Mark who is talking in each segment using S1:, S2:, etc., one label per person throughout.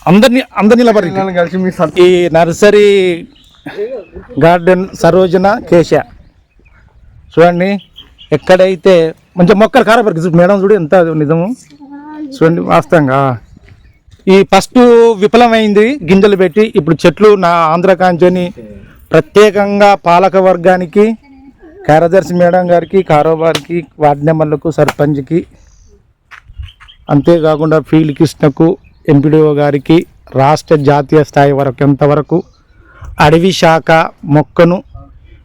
S1: అందరినీ నిలబడి ఈ నర్సరీ గార్డెన్ సరోజన కేశ చూడండి. ఎక్కడైతే మంచి మొక్కలు కారపరికి మేడం చూడు ఎంత నిజము చూడండి. వాస్తవంగా ఈ ఫస్ట్ విఫలమైంది గింజలు పెట్టి, ఇప్పుడు చెట్లు నా ఆంధ్రకాంచని ప్రత్యేకంగా పాలక వర్గానికి, కార్యదర్శి మేడం గారికి, కారోబార్కి, వార్డు మెంబర్లకు, సర్పంచ్కి, అంతేకాకుండా ఫీల్డ్ కృష్ణకు, ఎంపీడీఓ గారికి, రాష్ట్ర జాతీయ స్థాయి వరకు ఎంతవరకు అడవి శాఖ మొక్కను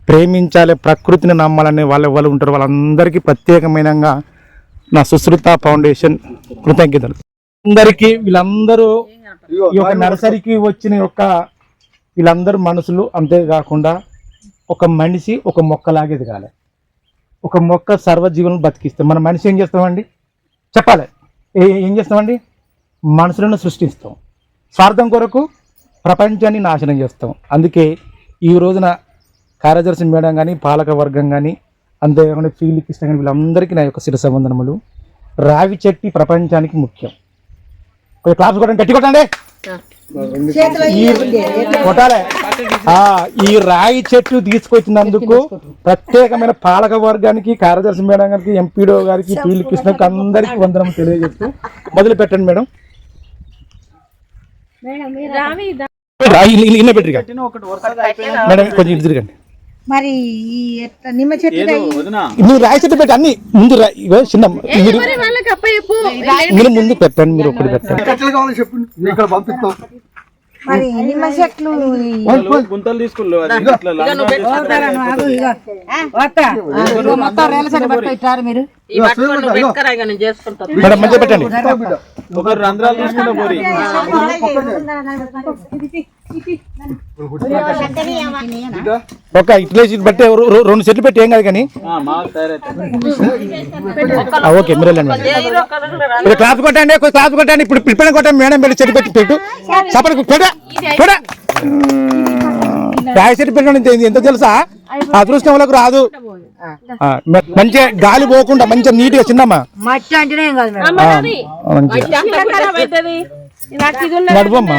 S1: ప్రేమించాలి, ప్రకృతిని నమ్మాలనే వాళ్ళు ఉంటారు. వాళ్ళందరికీ ప్రత్యేకమైన నా సుశ్రుత ఫౌండేషన్ కృతజ్ఞతలు. అందరికీ వీళ్ళందరూ ఈ యొక్క నర్సరీకి వచ్చిన వీళ్ళందరూ మనుషులు. అంతేకాకుండా ఒక మనిషి ఒక మొక్కలాగా ఎదగాలి. ఒక మొక్క సర్వజీవనం బతికిస్తాం. మన మనిషి ఏం చేస్తామండి చెప్పాలి, ఏం చేస్తామండి? మనుషులను సృష్టిస్తాం, స్వార్థం కొరకు ప్రపంచాన్ని నాశనం చేస్తాం. అందుకే ఈ రోజున కార్యదర్శి మేడం కానీ, పాలక వర్గం కానీ, అంతేకాకుండా ఫీల్డ్ కృష్ణ కానీ వీళ్ళందరికీ నా యొక్క శిరస వందనములు. రావి చెట్టు ప్రపంచానికి ముఖ్యం. కొంచెం క్లాప్స్ కొట్టండి, గట్టి కొట్టండి, కొట్టాలి. ఈ రాయి చెట్టు తీసుకొచ్చినందుకు ప్రత్యేకమైన పాలక వర్గానికి, కార్యదర్శి మేడం గారికి, ఎంపీడీఓ గారికి, ఫీల్డ్ కృష్ణకి అందరికీ వందనం తెలియజేస్తూ మొదలు పెట్టండి మేడం. మేడం కొంచెం ఇటు తిరగండి.
S2: మరి నిమ్మ చెట్టు
S1: మీరు రాయి చెట్టు పెట్టి అన్ని ముందు చిన్న మీరు ముందు పెట్టండి, మీరు ఒకటి పెట్టండి.
S2: మరి నిమ్మ చెట్లు
S3: గుంతలు తీసుకున్నారు
S2: మీరు
S1: మేడం మంచిగా పెట్టండి.
S3: ఒక రంధ్రాలు తీసుకుంటా పోరి.
S1: ఒక ఇట్లా బట్టి 2 చెట్లు పెట్టి ఏం కాదు కానీ ఓకే. మీరు వెళ్ళండి, క్లాస్ కొట్టండి, క్లాస్ కొట్టండి. ఇప్పుడు పిలిపిన కొట్టండి మేడం. పెట్టి చెట్టు పెట్టి పెట్టు సపరేట్ కూడా రాయి చెట్టు పెట్టడం ఎంత తెలుసా? అదృష్టం వాళ్ళకు రాదు. మంచిగా గాలి పోకుండా మంచిగా నీట్గా చిన్నమ్మా నడుపమ్మా.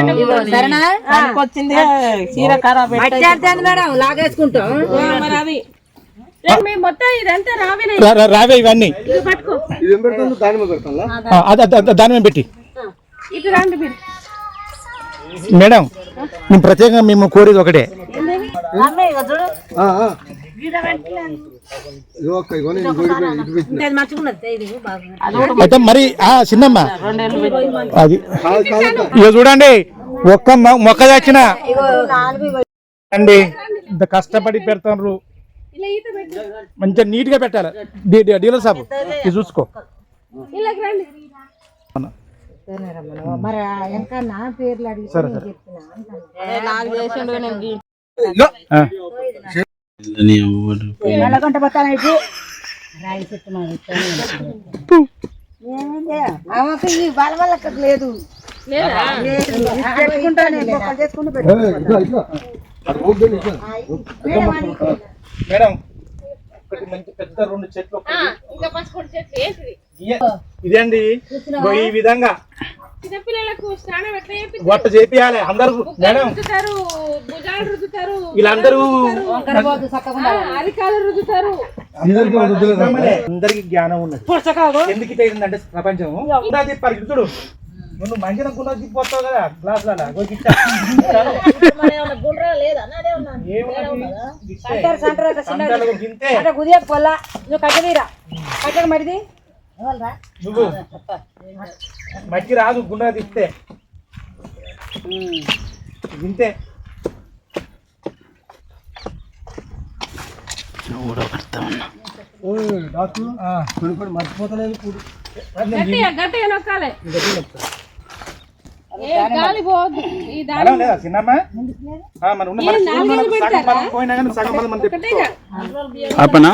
S1: రావే ఇవన్నీ దాని పెట్టి మేడం. మేము ప్రత్యేకంగా మేము కోరేది ఒకటే, అయితే మరి చిన్నమ్మ అది ఇక చూడండి. ఒక్క మొక్క తెచ్చిన అండి ఇంత కష్టపడి పెడతారు. మంచిగా నీట్ గా పెట్టాలి. డీలర్ సాబ్ ఇది చూసుకో.
S2: మరి ఇంకా నా పేర్లు అడిగి రాయి చెట్టు ఆమెకు ఈ వాళ్ళ వల్ల లేదు.
S1: మేడం మంచి పెద్ద 2 చెట్లు ఇదండి. ఈ విధంగా వట్ట చేపియాలి అందరూ మేడం. వీళ్ళందరూ అందరికి జ్ఞానం ఉన్నది. ఎందుకు ఇట్లా ప్రపంచం పరిగెత్తుడు. నువ్వు మంచిగా గుణ తిప్పిపోతావు కదా గ్లాసులలో. నువ్వు మట్టి రాదు గుండె తిప్పితే వింతే. మర్చిపోతలేదు.
S3: అప్పనా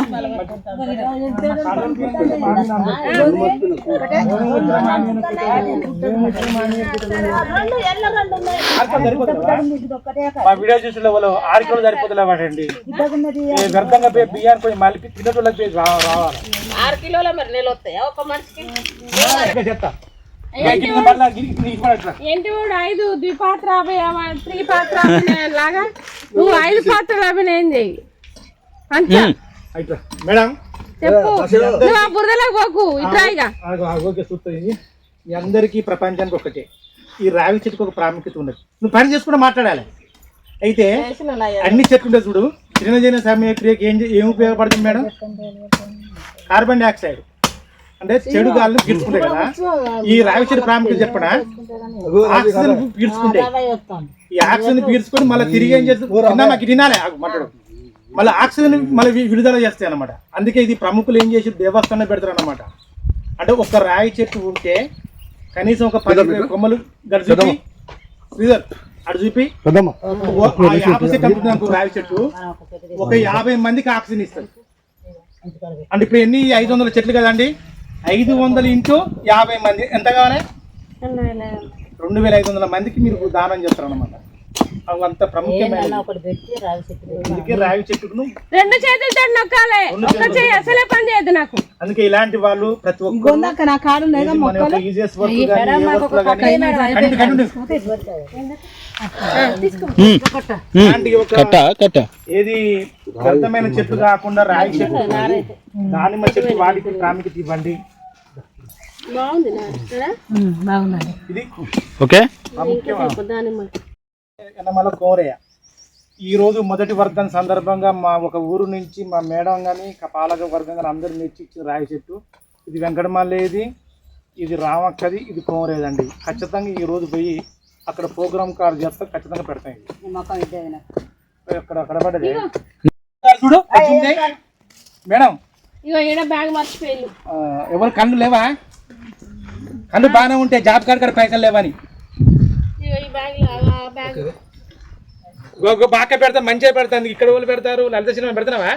S1: వీడియో చూసే వాళ్ళు 6 కిలోలు సరిపోతలేవాడండి. వ్యర్థంగా బియ్యాన్ని కొంచెం మళ్ళీ తినేటోళ్ళకి రావాలి.
S4: 6 కిలోల మరి నెల వస్తాయా ఒక మనిషికి?
S1: చెప్తా
S4: ఏంటి వాడు 5 ద్విపాత్ర త్రిపాత్ర లాగా నువ్వు 5 పాత్రలు అభినయం చెయ్యి అంతే.
S1: మేడం
S4: చెప్పు నువ్వు ఆ బురదలో పోకు ఇట్రాయిగా.
S1: ఓకే చూస్తుంది. మీ అందరికీ ప్రపంచానికి ఒకటే, ఈ రావి చెట్టుకు ఒక ప్రాముఖ్యత ఉన్నది. నువ్వు పని చేసుకుంటూ మాట్లాడాలి. అయితే అన్ని చెట్లు ఉంటాయి చూడు. చిన్న సమయక్రియకి ఏం ఉపయోగపడుతుంది మేడం? కార్బన్ డైఆక్సైడ్ అంటే చెడు గాలిని పీల్చుకుంటాయి కదా. ఈ రావి చెట్టు ప్రాముఖ్యత చెప్పనా? ఆక్సిజన్ పీల్చుకుంటాయి. ఈ ఆక్సిజన్ పీల్చుకొని మళ్ళీ తిరిగి ఏం చేస్తుంది? మాకు తినాలి మాట్లాడు. మళ్ళీ ఆక్సిజన్ మళ్ళీ విడుదల చేస్తాయి అన్నమాట. అందుకే ఇది ప్రముఖులు ఏం చేసి దేవస్థానం పెడతారు అన్నమాట. అంటే ఒక రావి చెట్టు ఉంటే కనీసం ఒక 10 కొమ్మలు గడిచి అటు చూపి రావి చెట్టు ఒక 50 మందికి ఆక్సిజన్ ఇస్తుంది. అంటే ఇప్పుడు ఎన్ని 500 చెట్లు కదండి, 500 ఇంటూ 50 మంది ఎంత కావాలి? 2500 మందికి మీరు దానం చేస్తారు అన్నమాట. అంత ప్రముఖమైన అందుకే రావి చెట్టును
S4: 2 చేతులతో నొక్కాలి, ఒక్క చేయి అసలే పని చేయదు నాకు.
S1: అందుకే ఇలాంటి వాళ్ళు ప్రతి ఒక్కరు ఏది వ్యర్థమైన చెట్లు కాకుండా రావి చెట్టు, దానిమ్మ చెట్టు వాటికి ప్రాముఖ్యత ఇవ్వండి. ఇది ఓకే. ఎనమల కోరయ్య ఈ రోజు మొదటి వర్ధన సందర్భంగా మా ఒక ఊరు నుంచి మా మేడం కానీ పాలక వర్గం కానీ అందరూ మెచ్చి ఇచ్చిన రావి చెట్టు. ఇది వెంకటమల్లేది, ఇది రామక్కది, ఇది కోరేదండి. ఖచ్చితంగా ఈ రోజు పోయి అక్కడ ప్రోగ్రామ్ కార్డు చేస్తా, ఖచ్చితంగా పెడతాయి. అక్కడ పడ్డది చూడు మేడం.
S4: బ్యాగ్ మర్చిపోయి
S1: ఎవరు కళ్ళు లేవా? కళ్ళు బాగానే ఉంటే జాబ్ కార్డు కూడా పైసలు లేవని బాగా పెడతా, మంచిగా పెడతాను. ఇక్కడ వాళ్ళు పెడతారు, లలిత సినిమా పెడతావా?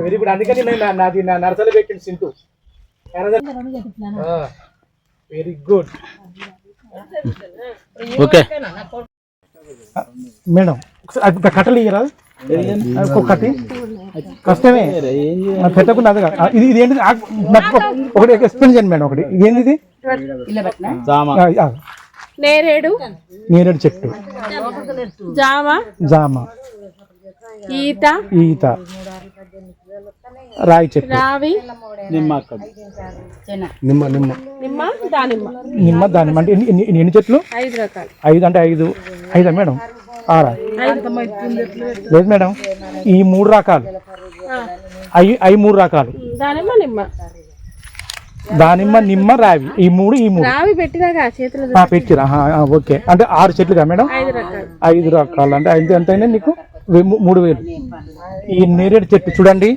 S1: Very good. అందుకని నాది నా నర్సలు పెట్టింది సింటూ. Very good. ఓకే మేడం కట్టలు ఇయ్యరా? ఒక్కొక్కటి కష్టమే పెట్టకుండా. ఇది ఇది ఏంటి? ఒకటి ఎక్స్ప్లెయిన్ చేయండి మేడం. ఒకటి ఇది ఏంటి?
S4: నేరేడు
S1: చెట్టు, జామ,
S4: ఈత,
S1: రాయి చెట్టు, నిమ్మ దానిమ్మ. అంటే ఎన్ని చెట్లు?
S4: 5 రకాలు.
S1: 5 అంటే 5 మేడం? 6 లేదు మేడం, ఈ 3 రకాలు. అవి 3 రకాలు. దానిమ్మ, నిమ్మ, రావి. ఈ మూడు పెట్టిరా? ఓకే. అంటే 6 చెట్లుగా మేడం? 5 రకాలు. అంటే ఎంతైనా నీకు 3000. ఈ నేరేడు చెట్టు చూడండి,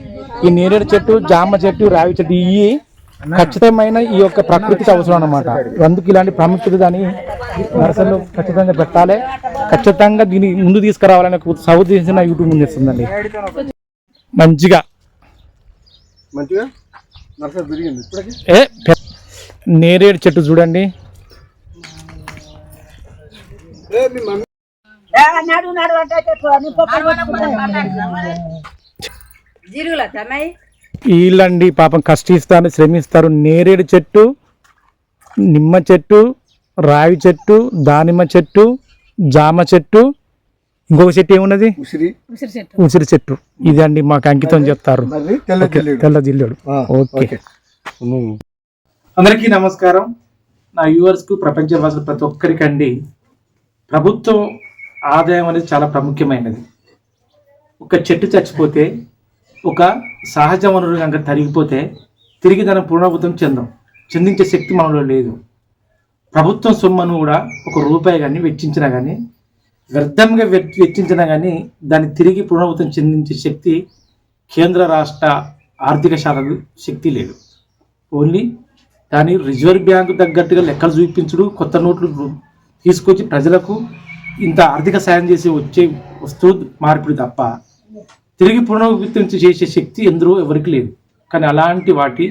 S1: ఈ నేరేడు చెట్టు, జామ చెట్టు, రావి చెట్టు, ఇవి ఖచ్చితమైన ఈ యొక్క ప్రకృతికి అవసరం అన్నమాట. అందుకు ఇలాంటి ప్రాముఖ్యత దాన్ని నర్సరీలో ఖచ్చితంగా పెట్టాలి. ఖచ్చితంగా దీన్ని ముందు తీసుకురావాలని సౌత్ చేసిన యూట్యూబ్ ముందు ఇస్తుందండి. మంచిగా నేరేడు చెట్టు చూడండి. వీళ్ళండి పాపం కష్టిస్తారు, శ్రమిస్తారు. నేరేడు చెట్టు, నిమ్మ చెట్టు, రావి చెట్టు, దానిమ్మ చెట్టు, జామ చెట్టు, ఇంకొక చెట్టు ఏమున్నది? ఉసిరి చెట్టు. ఇదండి మాకు అంకితం చెప్తారు. తెల్ల జిల్లేడు. ఓకే. అందరికీ నమస్కారం. నా వ్యూవర్స్కు, ప్రపంచవాసులు ప్రతి ఒక్కరికండి ప్రభుత్వం ఆదాయం అనేది చాలా ప్రాముఖ్యమైనది. ఒక చెట్టు చచ్చిపోతే, ఒక సహజ వనరు కనుక తరిగిపోతే తిరిగి దాన్ని పునరావృతం చెందించే శక్తి మనలో లేదు. ప్రభుత్వం సొమ్మను కూడా 1 రూపాయి కానీ వెచ్చించినా కానీ, వ్యర్థంగా వెచ్చించినా కానీ దాన్ని తిరిగి పునరావృతం చెందించే శక్తి కేంద్ర రాష్ట్ర ఆర్థిక శాఖకు శక్తి లేదు. ఓన్లీ దాని రిజర్వ్ బ్యాంకు తగ్గట్టుగా లెక్కలు చూపించుడు, కొత్త నోట్లు తీసుకొచ్చి ప్రజలకు ఇంత ఆర్థిక సాయం చేసి వచ్చే వస్తువు మార్పిడి తప్ప తిరిగి పునరావృతం చేసే శక్తి ఎవరికి లేదు. కానీ అలాంటి వాటి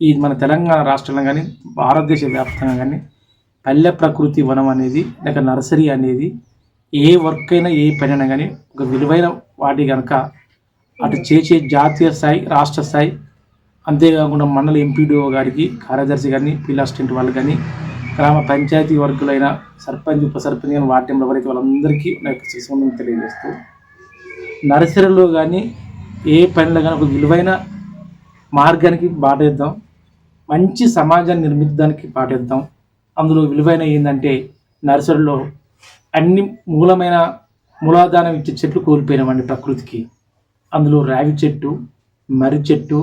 S1: ఈ మన తెలంగాణ రాష్ట్రంలో కానీ భారతదేశ వ్యాప్తంగా కానీ పల్లె ప్రకృతి వనం అనేది, లేక నర్సరీ అనేది ఏ వర్క్ అయినా, ఏ పని అయినా కానీ ఒక విలువైన వాటి కనుక అటు చేసే జాతీయ స్థాయి, రాష్ట్ర స్థాయి అంతేకాకుండా మండల ఎంపీడీఓ గారికి, కార్యదర్శి కానీ, ఫీల్డ్ అసిస్టెంట్ వాళ్ళు కానీ, గ్రామ పంచాయతీ వర్గులైన సర్పంచ్, ఉప సర్పంచ్ కానీ, వార్డు మెంబర్ వరకు వాళ్ళందరికీ నా యొక్క శిశువులను తెలియజేస్తూ, నర్సరీలో కానీ ఏ పనిలో కానీ ఒక విలువైన మార్గానికి బాటేద్దాం, మంచి సమాజాన్ని నిర్మించడానికి బాటేద్దాం. అందులో విలువైన ఏంటంటే నర్సరీలో అన్ని మూలాధారం ఇచ్చే చెట్లు కోల్పోయినామండి ప్రకృతికి. అందులో రావి చెట్టు, మర్రి చెట్టు,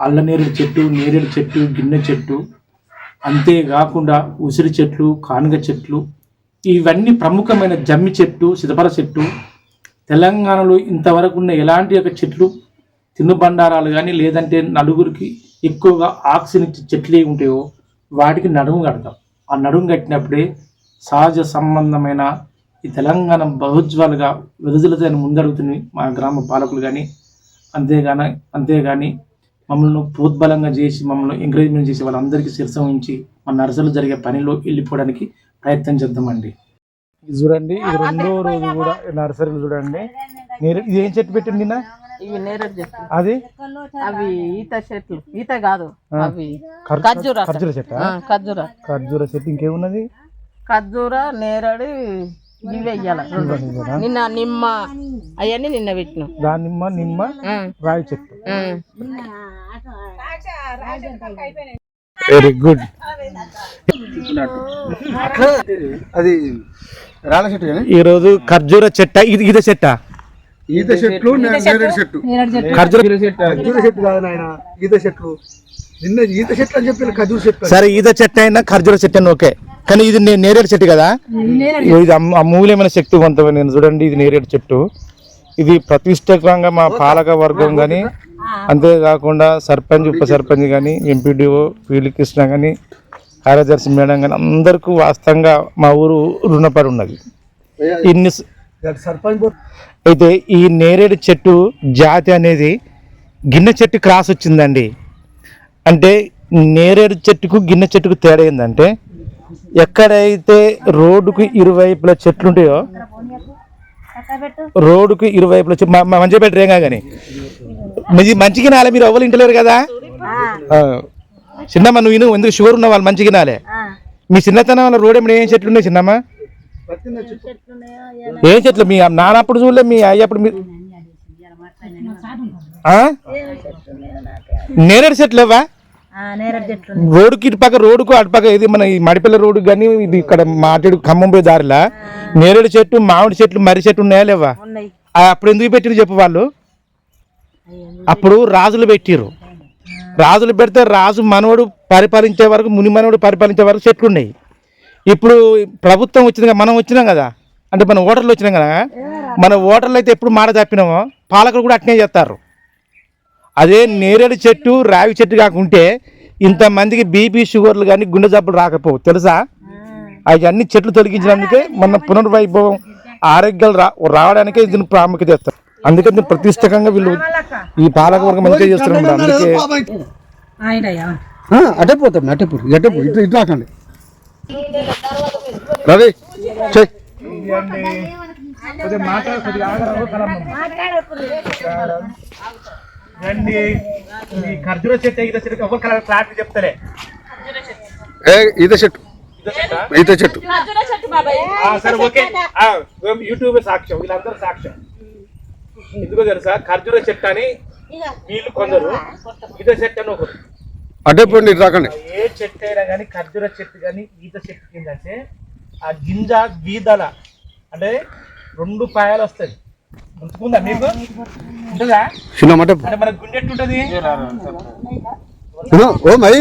S1: అల్లనేరేడు చెట్టు, నేరేడు చెట్టు, గిన్నె చెట్టు, అంతేకాకుండా ఉసిరి చెట్లు, కానుగ చెట్లు, ఇవన్నీ ప్రముఖమైన జమ్మి చెట్టు, సిదపర చెట్టు. తెలంగాణలో ఇంతవరకు ఉన్న ఎలాంటి యొక్క చెట్లు తినుబండారాలు కానీ లేదంటే నలుగురికి ఎక్కువగా ఆక్సిజన్ ఇచ్చే చెట్లు ఉంటాయో వాటికి నడుము కడతాం. ఆ నడుము కట్టినప్పుడే సహజ సంబంధమైన ఈ తెలంగాణ బహుజ్వాలుగా వెలుజులతో ముందడుగుతుంది మా గ్రామ పాలకులు కానీ. అంతేగాని మమ్మల్ని ప్రోద్బలంగా చేసి మమ్మల్ని ఎంకరేజ్మెంట్ చేసి వాళ్ళందరికీ శిరస ఉంచి మన నర్సరీలో జరిగే పనిలో వెళ్ళిపోవడానికి ప్రయత్నం చేద్దామండి. ఇది చూడండి, ఇది రెండో రోజు కూడా నర్సరీలు చూడండి. ఇది ఏం చెట్టు పెట్టింది నిన్న?
S4: ఇవి నేరేడు చెట్లు,
S1: అది
S4: అవి ఈత చెట్లు, ఈత కాదు అవి
S1: ఖర్జూర చెట్టు. ఖర్జూర చెట్టు ఇంకేమున్నది?
S4: ఖర్జూర, నేరేడు, ఇవి వెయ్యాల. నిన్న నిమ్మ అవన్నీ నిన్న పెట్టినాం.
S1: దానిమ్మ, నిమ్మ, రావి చెట్టు. Very good.
S5: అది రాళ్ళ చెట్టు.
S1: ఈ రోజు ఖర్జూర చెట్ట, ఇది ఈత చెట్ట.
S5: ఈత చెట్లు, నేరేడు చెట్టు.
S1: ఖర్జూర
S5: చెట్టు కాదు నాయన, ఈత చెట్లు. నిన్న ఈత చెట్లు అని చెప్పి ఖర్జూర చెట్టు.
S1: సరే, ఈత చెట్టు అయినా ఖర్జూర చెట్టు అయినా ఓకే, కానీ ఇది నేరేడు చెట్టు కదా. ఇది అమూల్యమైన శక్తివంతమైన. నేను చూడండి, ఇది నేరేడు చెట్టు. ఇది ప్రతిష్టంగా మా పాలక వర్గం కానీ, అంతేకాకుండా సర్పంచ్, ఉప సర్పంచ్ కానీ, ఎంపీడీఓ, ఫీల్డ్ కృష్ణ కానీ, కార్యదర్శి మేడం కానీ అందరికీ వాస్తవంగా మా ఊరు రుణపడి ఉన్నది. ఇన్ని
S5: సర్పంచ్
S1: అయితే ఈ నేరేడు చెట్టు జాతి అనేది గిన్నె చెట్టు క్రాస్ వచ్చిందండి. అంటే నేరేడు చెట్టుకు గిన్నె చెట్టుకు తేడా ఏంటంటే, ఎక్కడైతే రోడ్డుకు ఇరువైపుల చెట్లు ఉంటాయో, రోడ్డుకు ఇరువైపుల మంచిగా పెట్టరేగా కానీ ఇది మంచిగా నాలే. మీరు ఎవ్వరు ఇంటలేరు కదా చిన్నమ్మ, నువ్వు ఎందుకు షుగర్ ఉన్న వాళ్ళు మంచిగా నాలే. మీ చిన్నతనం వల్ల రోడ్ ఏమైనా ఏం చెట్లు ఉన్నాయి చిన్నమ్మ? ఏం చెట్లు? మీ నాన్నప్పుడు చూడలే, మీ అయ్యప్పుడు మీరు నేరేడు చెట్లు ఇవ్వా? రోడ్డుకి ఇటుపక్క, రోడ్డుకు అటుపక్క, ఇది మన ఈ మడిపల్లి రోడ్డు కానీ ఇది ఇక్కడ మాట్లాడు ఖమ్మం పోయే దారిలా నేరేడు చెట్టు, మామిడి చెట్లు, మర్రి చెట్టు ఉన్నాయా లేవా? అప్పుడు ఎందుకు పెట్టిరు చెప్పు? వాళ్ళు అప్పుడు రాజులు పెట్టిరు. రాజులు పెడితే రాజు మనవడు పరిపాలించే వరకు, ముని మనవడు పరిపాలించే వరకు చెట్లు ఉన్నాయి. ఇప్పుడు ప్రభుత్వం వచ్చింది, మనం వచ్చినాం కదా, అంటే మన ఓటర్లు వచ్చినాం కదా. మన ఓటర్లు అయితే ఎప్పుడు మాట తప్పినామో పాలకులు కూడా అట్నే చేస్తారు. అదే నేరేడు చెట్టు, రావి చెట్టు కాకుంటే ఇంతమందికి బీపీ, షుగర్లు కానీ గుండె జబ్బులు రాకపోవు తెలుసా? అవన్నీ చెట్లు తొలగించినందుకే మన పునర్వైభవం, ఆరోగ్యాలు రావడానికే దీన్ని ప్రాముఖ్యత ఇస్తారు. అందుకే దీన్ని ప్రతిష్టంగా వీళ్ళు ఈ పాలక వర్గం మంచిగా చేస్తున్నారు. అందుకే
S5: అటే పోతాం, అటే పోయి ఇటు రాకండి. రవి
S1: ఖర్జూర చెట్టు, ఈత చెట్టు ఒక క్లారిటీ చెప్తలే.
S5: ఈత చెట్టు, ఈత చెట్టు.
S1: సరే ఓకే, యూట్యూబ్ సాక్ష్యం, వీళ్ళందరూ సాక్ష్యం. ఎందుకో తెలుసా? ఖర్జూర చెట్టు అని వీళ్ళు కొందరు, ఈత చెట్టు అని ఒకరు.
S5: అటే పోండి, ఇటు రాకండి.
S1: ఏ చెట్టు అయినా కానీ ఖర్జూర చెట్టు కానీ ఈత చెట్టు కిందంటే ఆ గింజ గీదల అంటే 2 పాయలు వస్తాయి. గుర్తుకుందా మీకు? ఉంటుందా? అంటే మన గుండె ఎట్టుంటది?
S5: ఓ మై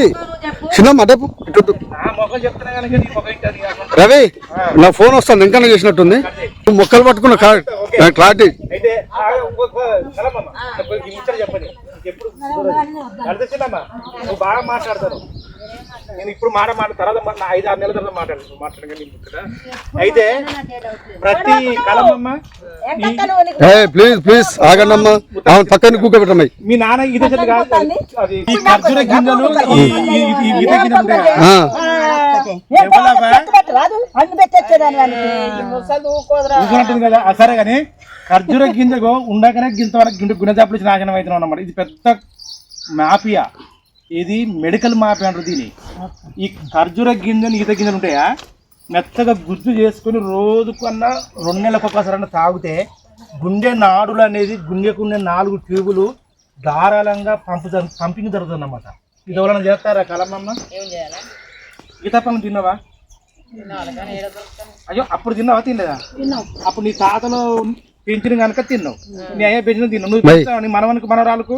S5: చిన్న మాట రవి, నా ఫోన్ వస్తాను ఇంకా చేసినట్టుంది. మొక్కలు పట్టుకున్న క్లారిటీ.
S1: అయితే చెప్పండి, ఎప్పుడు అర్థమా? నువ్వు బాగా మాట్లాడతాను. నేను ఇప్పుడు తర్వాత 5-6 నెలల తర్వాత మాట్లాడగా. అయితే ప్రతి కలమమ్మ
S5: ప్లీజ్ ప్లీజ్ ఆగండమ్మా, పక్కన కూకబెట్టమ్మాయి.
S1: మీ నాన్న ఈత చెట్టు కాదు, ఈ ఖర్జూర గింజలు, కదా. సరే కానీ ఖర్జూర గింజకు ఉండగానే గింత వరకు గుండె జాపులు నాశనం అవుతున్నాం అన్నమాట. ఇది పెద్ద మాఫియా, ఇది మెడికల్ మాఫియా అంటారు దీన్ని. ఈ ఖర్జూర గింజలు ఈత గింజలు ఉంటాయా, మెత్తగా గుజ్జు చేసుకుని రోజుకన్నా 2 నెలలకు ఒకసారి తాగితే గుండె నాడులు అనేది గుండెకున్న 4 ట్యూబులు ధారాళంగా పంపింగ్ జరుగుతుంది అన్నమాట. ఇది ఎవరైనా చేస్తారా కలమమ్మ? ఈతప్పని తిన్నావా? అయ్యో అప్పుడు తిన్నావా తినలేదా? అప్పుడు నీ తాతలో పెంచిన కనుక తిన్నావు, నీ అయ్యా పెంచిన తిన్నావు. నువ్వు చెప్తావు నీ మనవనికి మనవరాలకు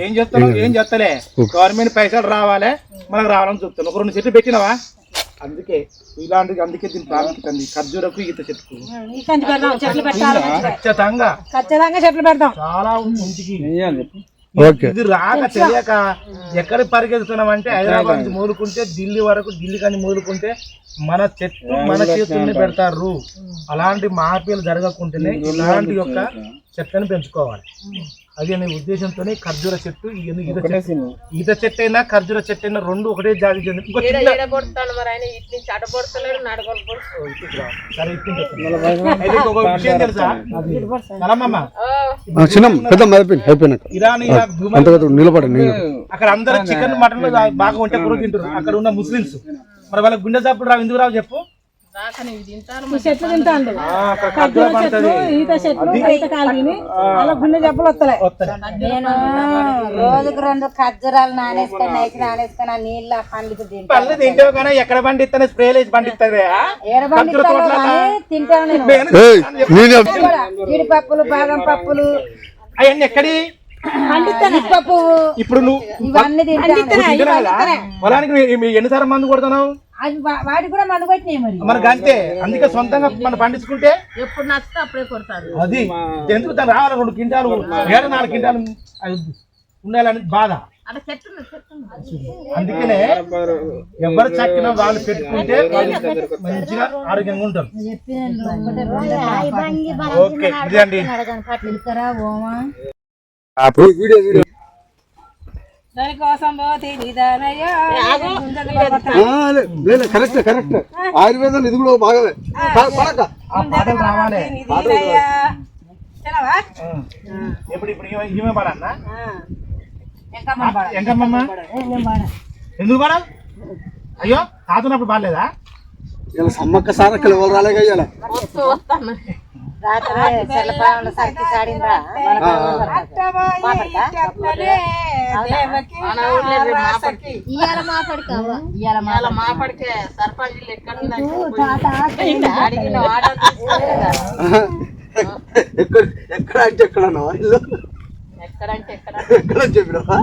S1: ఏం చేస్తావు? ఏం చేస్తలే, గవర్నమెంట్ పైసలు రావాలి మనకు రావాలని చెప్తాను. ఒక 2 చెట్లు పెట్టినావా? అందుకే ఇలాంటిది, అందుకే దీని ప్రాముఖ్యత ఉంది. ఖర్జూరకు ఈత చెట్టుకు ఖచ్చితంగా
S2: చెట్లు పెడతాం.
S1: చాలా ఇంటికి ఇది రాక తెలియక ఎక్కడ పరిగెత్తుతున్నామంటే హైదరాబాద్ నుంచి మూలుకుంటే ఢిల్లీ వరకు, ఢిల్లీ కానీ మూలుకుంటే మన చెట్టు మన చేతుల్ని పెడతారు. అలాంటి మార్పులు జరగకుంటేనే ఇలాంటి యొక్క చెట్లను పెంచుకోవాలి. అది అనే ఉద్దేశంతోనే ఖర్జూర చెట్టు, ఈత చెట్టు అయినా ఖర్జూర చెట్టు అయినా 2 ఒకటే జాతి చెంది. ఇరాన్, ఇరాక్, అక్కడ అందరూ చికెన్ మటన్ బాగా వంట కూర తింటారు. అక్కడ ఉన్న ముస్లిమ్స్ మరి వాళ్ళకి గుండె జబ్బులు రావు, ఎందుకు రావు చెప్పు?
S2: చెట్లు తింటాను, ఈత చెట్లు, ఈత కాలిని అలా గుండె జబ్బులు వస్తాయి. నేను రోజుకు 2 ఖర్జూరాలు నానేసుకొని నీళ్ళ పండుగ
S1: పళ్ళు తింటావు కానీ ఎక్కడ పండిస్తాను? స్ప్రేలు వేసి పండిస్తుంది.
S2: తింటాను జీడిపప్పులు, బాదం పప్పులు
S1: అవన్నీ ఎక్కడి
S2: పప్పు,
S1: ఇప్పుడు నువ్వు
S2: ఇవన్నీ తింటాను.
S1: పొలానికి ఎన్నిసార్లు మందు కొడుతున్నావు?
S2: వాటికి కూడా మందు కొట్టినాయి మరి.
S1: మనకి అంతే, అందుకే సొంతంగా మనం పండించుకుంటే
S4: ఎప్పుడు నచ్చితే అప్పుడే కొడతారు.
S1: అది ఎందుకు దాన్ని రావాలి 2 క్వింటాలు 4 క్వింటాలు ఉండాలని బాధ. అందుకనే ఎవరు చక్కిన వాళ్ళు పెట్టుకుంటే మంచిగా ఆరోగ్యంగా ఉంటారు. ఓకే ఇదండి
S2: దానికోసం
S5: కరెక్ట్ కరెక్ట్. ఆయుర్వేదం ఇది కూడా బాగా
S1: రావాలి. ఇప్పుడు ఈమె పడన్నా ఎంకమ్మమ్మ ఎందుకు పడ? అయ్యో తాతున్నప్పుడు బాగాలేదా?
S5: ఇలా సమ్మక్క సారక్కలు ఎవరు రాలేగా ఇవాళ. ఎక్కడ అంటే ఎక్కడ అన్నావా? ఎక్కడ చెప్పినావా?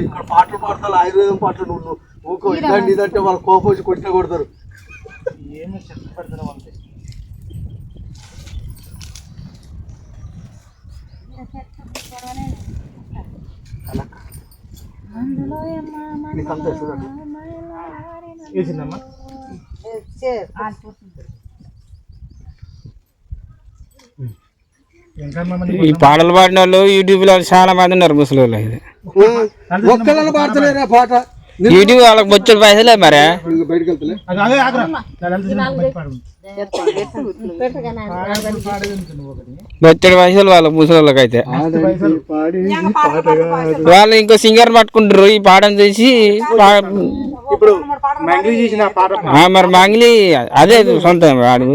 S5: ఇక్కడ పాటలు పాడతారు, ఆయుర్వేదం పాటలు. నువ్వు ఊకో ఇదండి ఇదంటే వాళ్ళ కోపం వచ్చి కొట్టిన కొడతారు.
S1: ఏమి చెత్త పెడతారు అంతే. వేసిందమ్మా
S6: ఈ పాటలు పాడిన వాళ్ళు యూట్యూబ్ లో చాలా మంది ఉన్నారు ముసలి వాళ్ళు.
S5: ఒక్కళ్ళని పాడతలేరా పాట?
S6: యూట్యూబ్ వాళ్ళకి బొచ్చుడు పైసలే మరి.
S5: బయటకు వెళ్తలే
S6: బొచ్చుడు పైసలు వాళ్ళ ముసలి వాళ్ళకి అయితే. వాళ్ళు ఇంకో సింగర్ పట్టుకుంటారు ఈ పాటను చూసి. మరి మంగ్లీ అదే సొంతం వాడు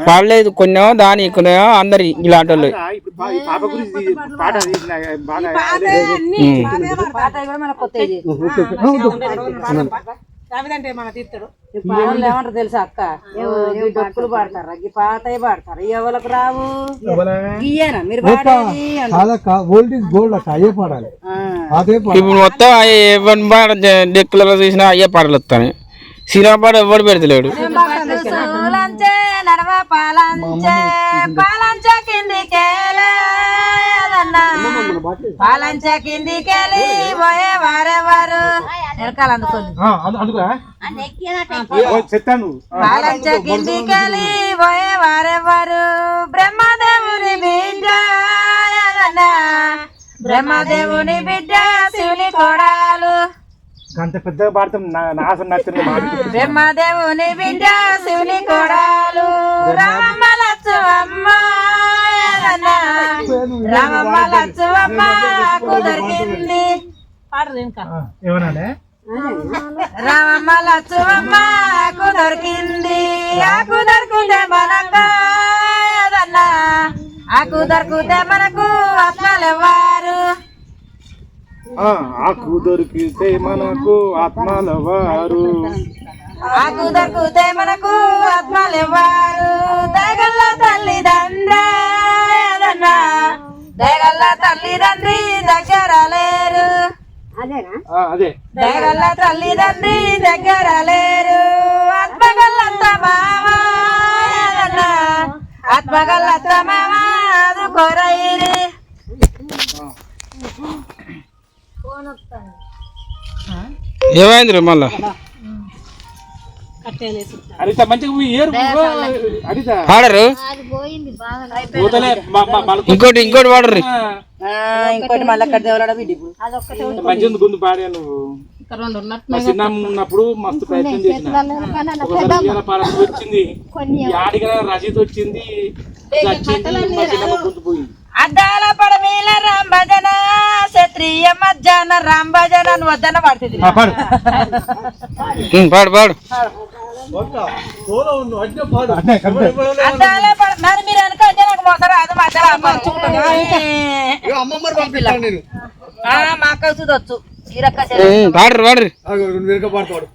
S6: పాడలేదు. కొన్నేమో దాని కొన్నేమో అందరి ఇలాంటి వాళ్ళు.
S2: ఏమంటారు తెలుసా అక్క? డప్పులు పాడతారు, పాతయ్య పాడతారు, ఎవరికి రావు. మీరు
S5: ఓల్డ్ ఇస్ గోల్డ్ అక్క, అయ్యే పాడాలి.
S6: ఇప్పుడు మొత్తం ఎవరి పాట డెక్కులలో చూసినా అయ్యే పాటలు వస్తాయి. సినిమా పాట ఎవడు పెడతలేడు.
S2: నడవ పాలంచే పాలంచ కిందికెళ్ళి పోయే వారెవరు వెనకాల అందుకోండి. పాలంచ కిందికెళ్ళి పోయే వారెవరు బ్రహ్మదేవుని బిడ్డ, బ్రహ్మదేవుని బిడ్డ శివుని కోడాలు.
S1: అంత పెద్దగా పాడతాం నాశనం నచ్చింది.
S2: బ్రహ్మదేవుని బిడ్డ శివుని కోడాలు రామల లచ్చువమ్మ రామమ్మ లచ్చువమ్మ కుదరికింది
S1: ఏమన్నాడే
S2: రామమ్మ లచ్చువమ్మ కుదరికింది ఆ కుదరుకుంటే మనకు ఏదన్నా ఆ కుదరుకుంటే మనకు ఆత్మలెవ్వారు
S1: ఆకు దొరికితే మనకు ఆత్మల వారు
S2: ఆ కుదరుకుంటే మనకు ఆత్మలెవ్వారు దయగల్ల తల్లిదండ్రి ఏదన్నా దయగల్ల తల్లిదండ్రి దగ్గర లేరు
S1: అదే
S2: దయగల్ల తల్లిదండ్రి దగ్గర లేరు ఆత్మగల్లంత మామ ఏదన్నా ఆత్మగల్లంత మామ అది కొరైరి
S6: ఏమైంది మళ్ళా
S3: అడిత మంచిగా ఏరు అడిత
S6: పాడరు
S3: పోతలే
S6: ఇంకోటి పాడరు
S2: ఇంకోటి మళ్ళీ అక్కడ దేవులాడ బిడ్డ
S3: మంచిగా గుండు పాడా నువ్వు మా చిన్న ఉన్నప్పుడు మస్తు ప్రయత్నం చేసిన ఒకసారి ఇవాళ పాలన వచ్చింది ఆడిగా రజిత్ వచ్చింది మా చిన్నమ్మ గుండు పోయింది
S2: అద్దాల పడమీల రాంభజన క్షత్రియ మధ్యాహ్న రాంభజన అని వద్దన పడుతుంది
S6: పాడు పాడు
S2: అద్దాల పడ మరి మీరు అనుకుంటే నాకు మొదలు అది మధ్యలో
S5: అమ్మమ్మ పంపిస్తాను నేను
S2: మా అక్క చూడొచ్చు ఈ రక్క
S6: పాడరు పాడరు
S5: పాడతాడు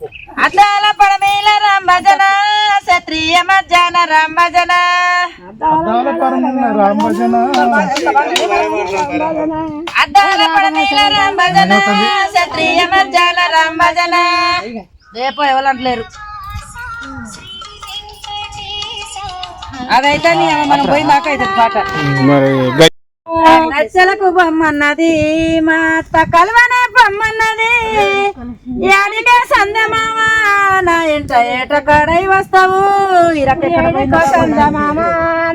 S2: అద్దాల పడమీల రాంభజన క్షత్రియ మధ్యాహ్న రాంభజన
S1: రామభజన
S2: అద్దాల పడమీల రాంభజన క్షత్రియ మధ్యాహ్న రాంభజన రేపు ఎవరంటలేరు అదైతే మనం పోయి మాకైతే పాట
S6: మరి
S2: నచ్చలకు బొమ్మన్నది మా అత్త కలవనే బొమ్మన్నది యాడికే సందమామ నా ఇంట ఏట కడై వస్తావు సందమామ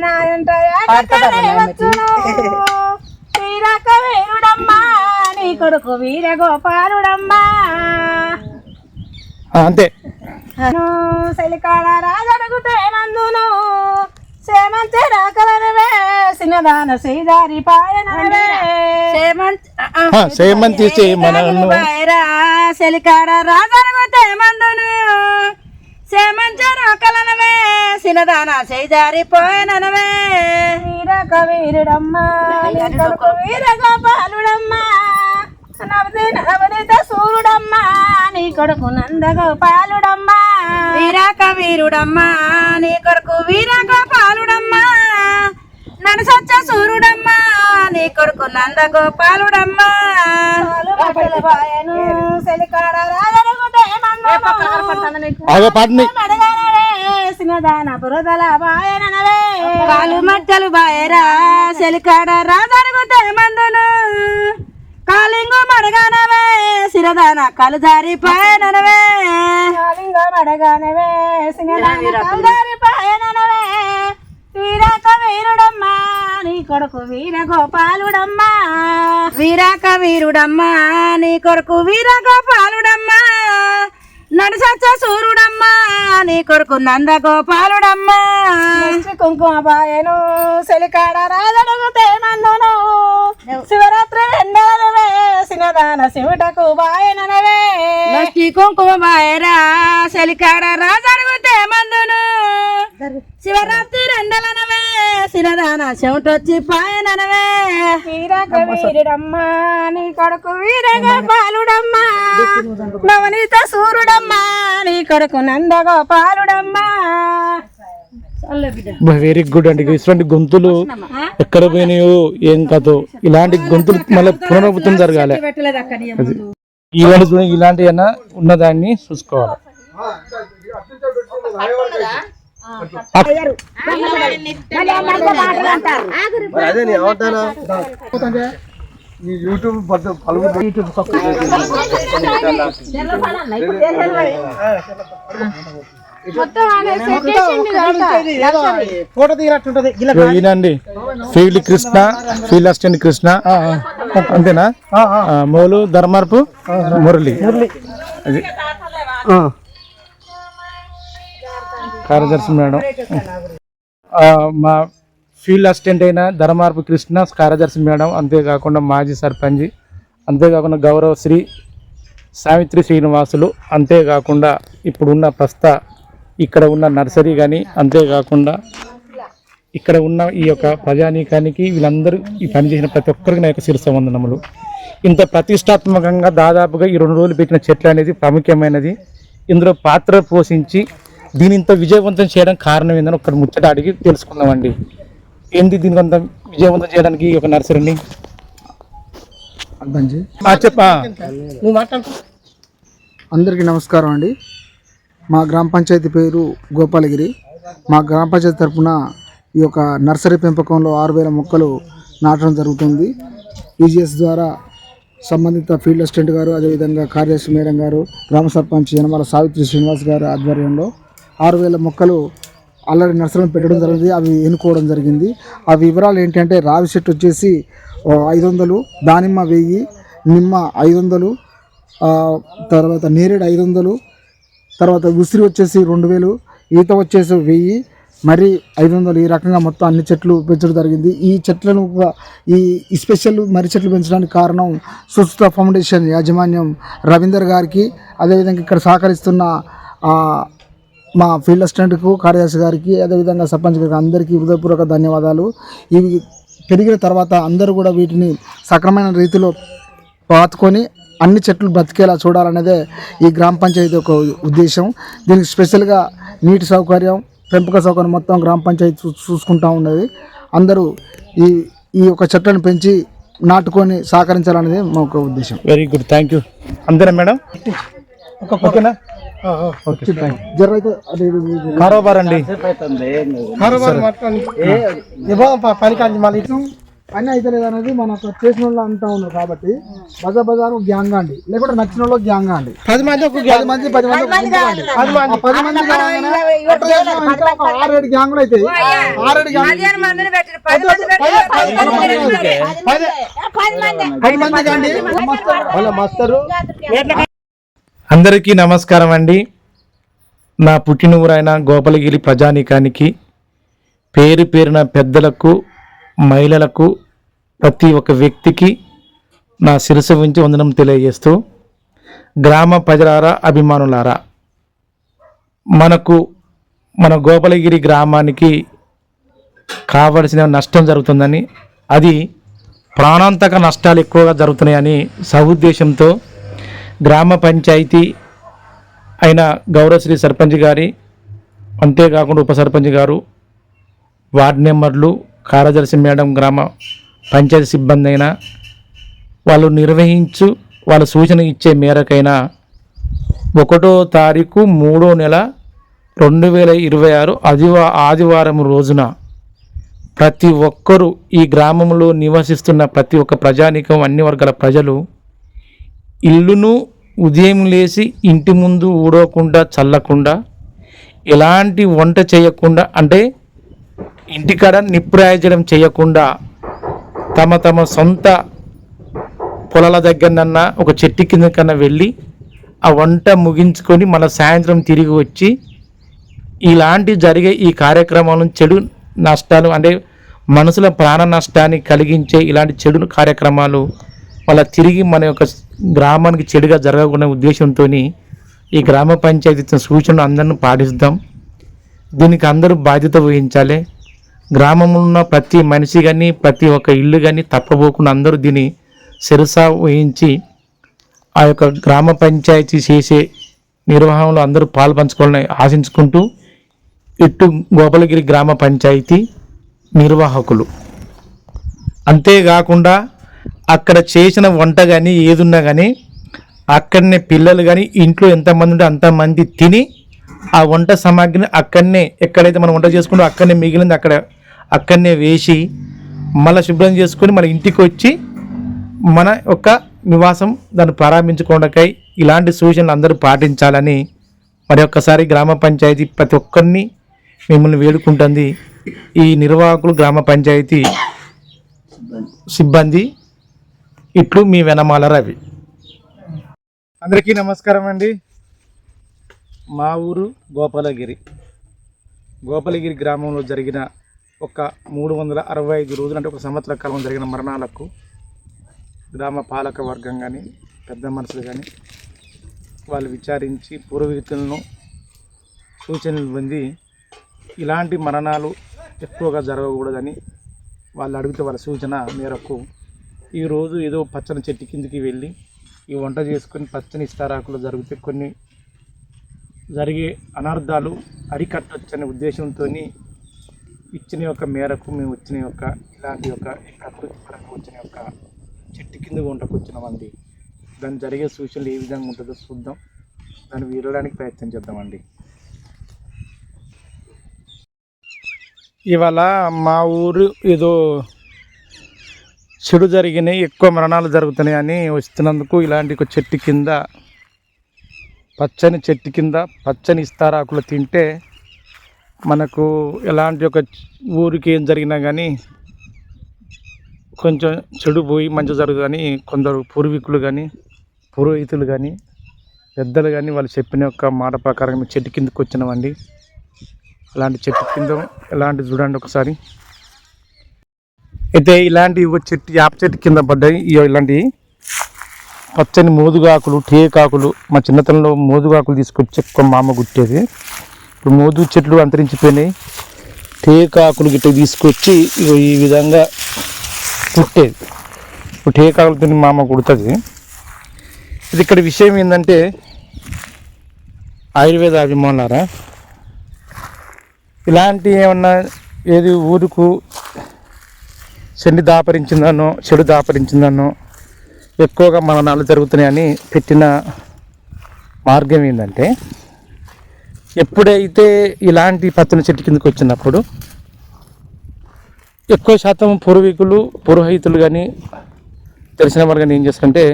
S2: నా ఇంట ఏట కడై వచ్చును వీరక వీరుడమ్మా నీ కొడుకు వీర గోపాలుడమ్మా
S1: అంతే
S2: సెలికాడ రాజడుగుతే నందును సేమంతే రాకలనవే సినదాన శ్రీదారి పాయనవే
S1: సేమంతి చేయమనను
S2: సెలికాడ రాజడుగుతే మందును సేమంతే రాకలనవే సినదాన శ్రీదారి పోయనవే వీరక వీరుడమ్మా వీర గోపాలుడమ్మా నవనీత సూర్యుడమ్మా నీ కొడుకు నందగోపాలుడమ్మా వీరాక వీరుడమ్మా నీ కొడుకు వీరగోపాలుడమ్మా నడసొచ్చ సూర్యుడమ్మా నీ కొడుకు నందగోపాలుడమ్మా సినదాన బురదల బాయనవే కాలు మధ్యలు బాయరా సెలికాడ రాజరుగుతే మందును కాలింగు మడగానవే సిరదాన కలుదారి పాయనవే కాలింగు మడగానవే సిరదాన కలుదారి పాయనవే వీరాక వీరుడమ్మా నీ కొడుకు వీర గోపాలుడమ్మా వీరాక వీరుడమ్మా నీ కొడుకు వీర గోపాలుడమ్మా నడసచ్చ సూర్యుడమ్మా నీ కొడుకు నంద గోపాలుడమ్మా కుంకుమ బాయను సెలికాడ రాజడుగుతే మందును శివరాత్రి ఎండలవే సినదాన శివుటకు బాయనవే లక్ష్మీ కుంకుమ బాయరా సెలికాడ రాజడుగుతే మందును శివరాత్రి రెండలనవే సినదాన శివుటొచ్చి పాయనవే వీరక వీరుడమ్మా నీ కొడుకు వీర గోపాలుడమ్మా నవనీత సూర్యుడమ్మా నీ కొడుకు నంద గోపాలుడమ్మా
S1: వెరీ గుడ్ అండి ఇటువంటి గొంతులు ఎక్కడ పోయినాయో ఏం కథో ఇలాంటి గొంతులు మళ్ళీ పునరావృతం జరగాలి ఈ రోజు ఇలాంటి అయినా ఉన్నదాన్ని చూసుకోవాలి
S5: అదే నేను ఏమంటానా ఈ యూట్యూబ్
S1: ఫోటో తీయనట్టుంటది ఈయనండి field Krishna field assistant Krishna అంతేనా మోలు ధర్మార్పు మురళి అది కార్యదర్శి మేడం మా ఫీల్డ్ అసిస్టెంట్ అయిన ధర్మార్పు కృష్ణ కార్యదర్శి మేడం, అంతేకాకుండా మాజీ సర్పంచ్, అంతేకాకుండా గౌరవశ్రీ సావిత్రి శ్రీనివాసులు, అంతేకాకుండా ఇప్పుడున్న ఇక్కడ ఉన్న నర్సరీ కానీ, అంతేకాకుండా ఇక్కడ ఉన్న ఈ యొక్క ప్రజానీకానికి వీళ్ళందరూ ఈ పనిచేసిన ప్రతి ఒక్కరికి నా యొక్క శిరస వందనములు. ఇంత ప్రతిష్టాత్మకంగా దాదాపుగా ఈ 2 రోజులు పెట్టిన చెట్లు అనేది ప్రాముఖ్యమైనది. ఇందులో పాత్ర పోషించి దీని ఇంత విజయవంతం చేయడం కారణం ఏందని ఒక్కటి ముచ్చట అడిగి తెలుసుకుందామండి. ఏంటి దీనికి అంత విజయవంతం చేయడానికి ఈ యొక్క నర్సరీని
S7: అందరికీ నమస్కారం అండి. మా గ్రామ పంచాయతీ పేరు గోపాలగిరి. మా గ్రామ పంచాయతీ తరఫున ఈ యొక్క నర్సరీ పెంపకంలో 6000 మొక్కలు నాటడం జరుగుతుంది. ఈజీఎస్ ద్వారా సంబంధిత ఫీల్డ్ అసిస్టెంట్ గారు, అదేవిధంగా కార్యదర్శి మేడం గారు, గ్రామ సర్పంచ్ యనమల సావిత్రి శ్రీనివాస్ గారు ఆధ్వర్యంలో 6000 మొక్కలు ఆల్రెడీ నర్సరీలో పెట్టడం జరిగింది. అవి ఎన్నుకోవడం జరిగింది. ఆ వివరాలు ఏంటంటే రావి చెట్టు వచ్చేసి 500, దానిమ్మ 1000, నిమ్మ 500, తర్వాత నేరేడు 500, తర్వాత ఉసిరి వచ్చేసి 2000, ఈత వచ్చేసి 1000, మరి 500, ఈ రకంగా మొత్తం అన్ని చెట్లు పెంచడం జరిగింది. ఈ చెట్లను ఈ స్పెషల్ మర్రి చెట్లు పెంచడానికి కారణం సుస్థ ఫౌండేషన్ యాజమాన్యం రవీందర్ గారికి, అదేవిధంగా ఇక్కడ సహకరిస్తున్న మా ఫీల్డ్ అసిస్టెంట్కు, కార్యదర్శి గారికి, అదేవిధంగా సర్పంచ్ గారికి అందరికీ హృదయపూర్వక ధన్యవాదాలు. ఇవి పెరిగిన తర్వాత అందరూ కూడా వీటిని సక్రమైన రీతిలో పాతుకొని అన్ని చెట్లు బ్రతికేలా చూడాలనేదే ఈ గ్రామ పంచాయతీ ఒక ఉద్దేశం. దీనికి స్పెషల్గా నీటి సౌకర్యం, పెంపక సౌకర్యం మొత్తం గ్రామ పంచాయతీ చూసుకుంటూ ఉన్నది. అందరూ ఈ యొక్క చెట్లను పెంచి నాటుకొని సహకరించాలనేది మా ఒక ఉద్దేశం.
S1: Very good, thank you. అంతేనా మేడం? ఓకేనా? కారోబార్ అండి,
S7: పని అయితే లేదనేది మన చేసిన వాళ్ళు అంటా ఉన్నారు. కాబట్టి బజారు గ్యాంగ్ అండి, లేకుంటే నచ్చిన వాళ్ళు గ్యాంగ్ అండి. 10 మంది 6-7 గ్యాంగులు అయితే 6 గ్యాంగ్.
S1: అందరికీ నమస్కారం అండి. నా పుట్టిన ఊరైన గోపాలగిరి ప్రజానీకానికి, పేరు పేరున పెద్దలకు, మహిళలకు, ప్రతి ఒక్క వ్యక్తికి నా శిరస్సు ఉంచి వందనం తెలియజేస్తూ, గ్రామ ప్రజలారా, అభిమానులారా, మన గోపాలగిరి గ్రామానికి కావలసిన నష్టం జరుగుతుందని, అది ప్రాణాంతక నష్టాలు ఎక్కువగా జరుగుతున్నాయని సదుద్దేశంతో గ్రామ పంచాయతీ అయిన గౌరవశ్రీ సర్పంచ్ గారి, అంతేకాకుండా ఉప సర్పంచ్ గారు, వార్డు మెంబర్లు, కార్యదర్శి మేడం, గ్రామ పంచాయతీ సిబ్బంది అయినా వాళ్ళ సూచన ఇచ్చే మేరకైనా 1వ తారీఖు 3వ నెల 2026 ఆదివారం రోజున ప్రతి ఒక్కరూ, ఈ గ్రామంలో నివసిస్తున్న ప్రతి ఒక్క ప్రజానీకం, అన్ని వర్గాల ప్రజలు ఇల్లును ఉదయం లేచి ఇంటి ముందు ఊడవకుండా, చల్లకుండా, ఎలాంటి వంట చేయకుండా, అంటే ఇంటికాడ నిప్పురాయజడం చేయకుండా, తమ సొంత పొలాల దగ్గరనన్నా ఒక చెట్టు కింద కన్నా వెళ్ళి ఆ వంట ముగించుకొని మన సాయంత్రం తిరిగి వచ్చి ఇలాంటి జరిగే ఈ కార్యక్రమాలను, చెడు నష్టాలు అంటే మనుషుల ప్రాణ నష్టాన్ని కలిగించే ఇలాంటి చెడు కార్యక్రమాలు వాళ్ళ తిరిగి మన యొక్క గ్రామానికి చెడుగా జరగకుండా ఉద్దేశంతో ఈ గ్రామ పంచాయతీ సూచనలు అందరిని పాటిస్తాం. దీనికి అందరూ బాధ్యత వహించాలి. గ్రామంలో ఉన్న ప్రతి మనిషి కానీ, ప్రతి ఒక్క ఇల్లు కానీ తప్పబోకుండా అందరూ దీన్ని శిరసా వహించి ఆ యొక్క గ్రామ పంచాయతీ చేసే నిర్వహణలో అందరూ పాలు పంచుకోవాలని ఆశించుకుంటూ, ఇటు గోపాలగిరి గ్రామ పంచాయతీ నిర్వాహకులు, అంతేకాకుండా అక్కడ చేసిన వంట కానీ ఏదున్నా కానీ అక్కడనే పిల్లలు కానీ ఇంట్లో ఎంతమంది ఉంటే అంతమంది తిని ఆ వంట సామాగ్రిని అక్కడనే, ఎక్కడైతే మనం వంట చేసుకుంటూ అక్కడనే మిగిలింది అక్కడనే వేసి మళ్ళీ శుభ్రం చేసుకొని మన ఇంటికి వచ్చి మన యొక్క నివాసం దాన్ని ప్రారంభించుకోవడానికై ఇలాంటి సూచనలు అందరూ పాటించాలని మరి ఒక్కసారి గ్రామ పంచాయతీ ప్రతి ఒక్కరిని మిమ్మల్ని వేడుకుంటుంది. ఈ నిర్వాహకులు, గ్రామ పంచాయతీ సిబ్బంది, ఇట్లు మీ వెనమాల రవి. అందరికీ నమస్కారం అండి. మా ఊరు గోపాలగిరి గ్రామంలో జరిగిన ఒక 365 రోజులు అంటే ఒక సంవత్సర కాలం జరిగిన మరణాలకు గ్రామ పాలక వర్గం కానీ పెద్ద మనుషులు కానీ వాళ్ళు విచారించి పూర్వీకులను సూచనలు పొంది ఇలాంటి మరణాలు ఎక్కువగా జరగకూడదని వాళ్ళు అడిగితే వాళ్ళ సూచన మేరకు ఈరోజు ఏదో పచ్చని చెట్టు కిందికి వెళ్ళి ఈ వంట చేసుకొని పచ్చని ఇస్తారాకులు జరిగితే కొన్ని జరిగే అనర్థాలు అరికట్టొచ్చనే ఉద్దేశంతో ఇచ్చిన యొక్క మేరకు మేము వచ్చిన యొక్క ఇలాంటి యొక్క ప్రకృతి పరంగా వచ్చిన యొక్క చెట్టు కింద వంటకు వచ్చినామండి. దాని జరిగే సూచనలు ఏ విధంగా ఉంటుందో చూద్దాం, దాన్ని వీరడానికి ప్రయత్నం చేద్దామండి. ఇవాళ మా ఊరు ఏదో చెడు జరిగినాయి, ఎక్కువ మరణాలు జరుగుతున్నాయని వస్తున్నందుకు ఇలాంటి ఒక చెట్టు కింద పచ్చని చెట్టు కింద పచ్చని ఇస్తారాకులు తింటే మనకు ఎలాంటి ఒక ఊరికి ఏం జరిగినా కానీ కొంచెం చెడు పోయి మంచి జరుగుతుందని కొందరు పూర్వీకులు కానీ పురోహితులు కానీ పెద్దలు కానీ వాళ్ళు చెప్పిన యొక్క మాట ప్రకారం చెట్టు కిందకి వచ్చినామండి. అలాంటి చెట్టు కింద ఎలాంటి చూడండి ఒకసారి. అయితే ఇలాంటి ఒక చెట్టు యాప చెట్టు కింద పడ్డాయి ఇలాంటి పచ్చని మోదుగాకులు టేకాకులు. మా చిన్నతనంలో మోదుగాకులు తీసుకొచ్చి ఎక్కువ మా అమ్మ గుట్టేది. ఇప్పుడు మోదు చెట్లు అంతరించిపోయినాయి, టేకాకులు గిట్ట తీసుకొచ్చి ఈ విధంగా కుట్టేది. ఇప్పుడు టేకాకులతో మా అమ్మ కుడుతుంది. ఇది ఇక్కడ విషయం ఏంటంటే ఆయుర్వేద అభిమానులారా, ఇలాంటి ఏమన్నా ఏది ఊరుకు చెడు దాపరించిందనో ఎక్కువగా మరణాలు జరుగుతున్నాయని పెట్టిన మార్గం ఏంటంటే, ఎప్పుడైతే ఇలాంటి పచ్చని చెట్టు కిందకి వచ్చినప్పుడు ఎక్కువ శాతం పూర్వీకులు పురోహితులు కానీ తెలిసిన వారు కానీ ఏం చేస్తారంటే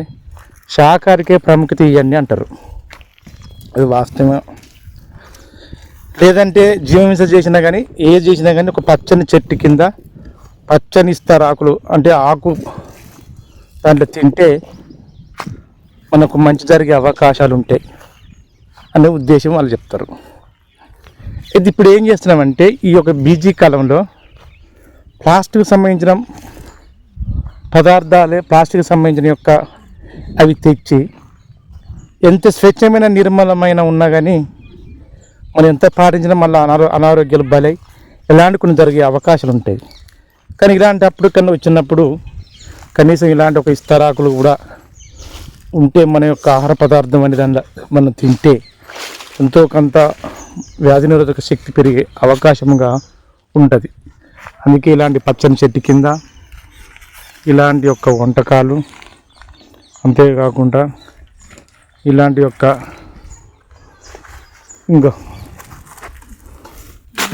S1: శాకాహారికే ప్రాముఖ్యత ఇవ్వండి అంటారు. అది వాస్తవం. లేదంటే జీవహింస చేసినా కానీ ఏది చేసినా కానీ ఒక పచ్చని చెట్టు కింద పచ్చని ఇస్తారాకులు అంటే ఆకు దాంట్లో తింటే మనకు మంచి జరిగే అవకాశాలు ఉంటాయి అనే ఉద్దేశం వాళ్ళు చెప్తారు. ఇది ఇప్పుడు ఏం చేస్తున్నామంటే ఈ యొక్క బీజీ కాలంలో ప్లాస్టిక్ సంబంధించిన పదార్థాలే ప్లాస్టిక్ సంబంధించిన యొక్క అవి తెచ్చి ఎంత స్వచ్ఛమైన నిర్మలమైన ఉన్నా కానీ మనం ఎంత పాటించినా మళ్ళీ అనారోగ్యాలు బలై ఇలాంటి కొన్ని జరిగే అవకాశాలు ఉంటాయి. కానీ ఇలాంటి అప్పుడు కన్నా వచ్చినప్పుడు కనీసం ఇలాంటి ఒక ఇస్తారాకులు కూడా ఉంటే మన యొక్క ఆహార పదార్థం అనే దానిలో మనం తింటే ఎంతో కొంత వ్యాధి నిరోధక శక్తి పెరిగే అవకాశంగా ఉంటుంది. అందుకే ఇలాంటి పచ్చని చెట్టు కింద ఇలాంటి యొక్క వంటకాలు, అంతేకాకుండా ఇలాంటి యొక్క ఇంకా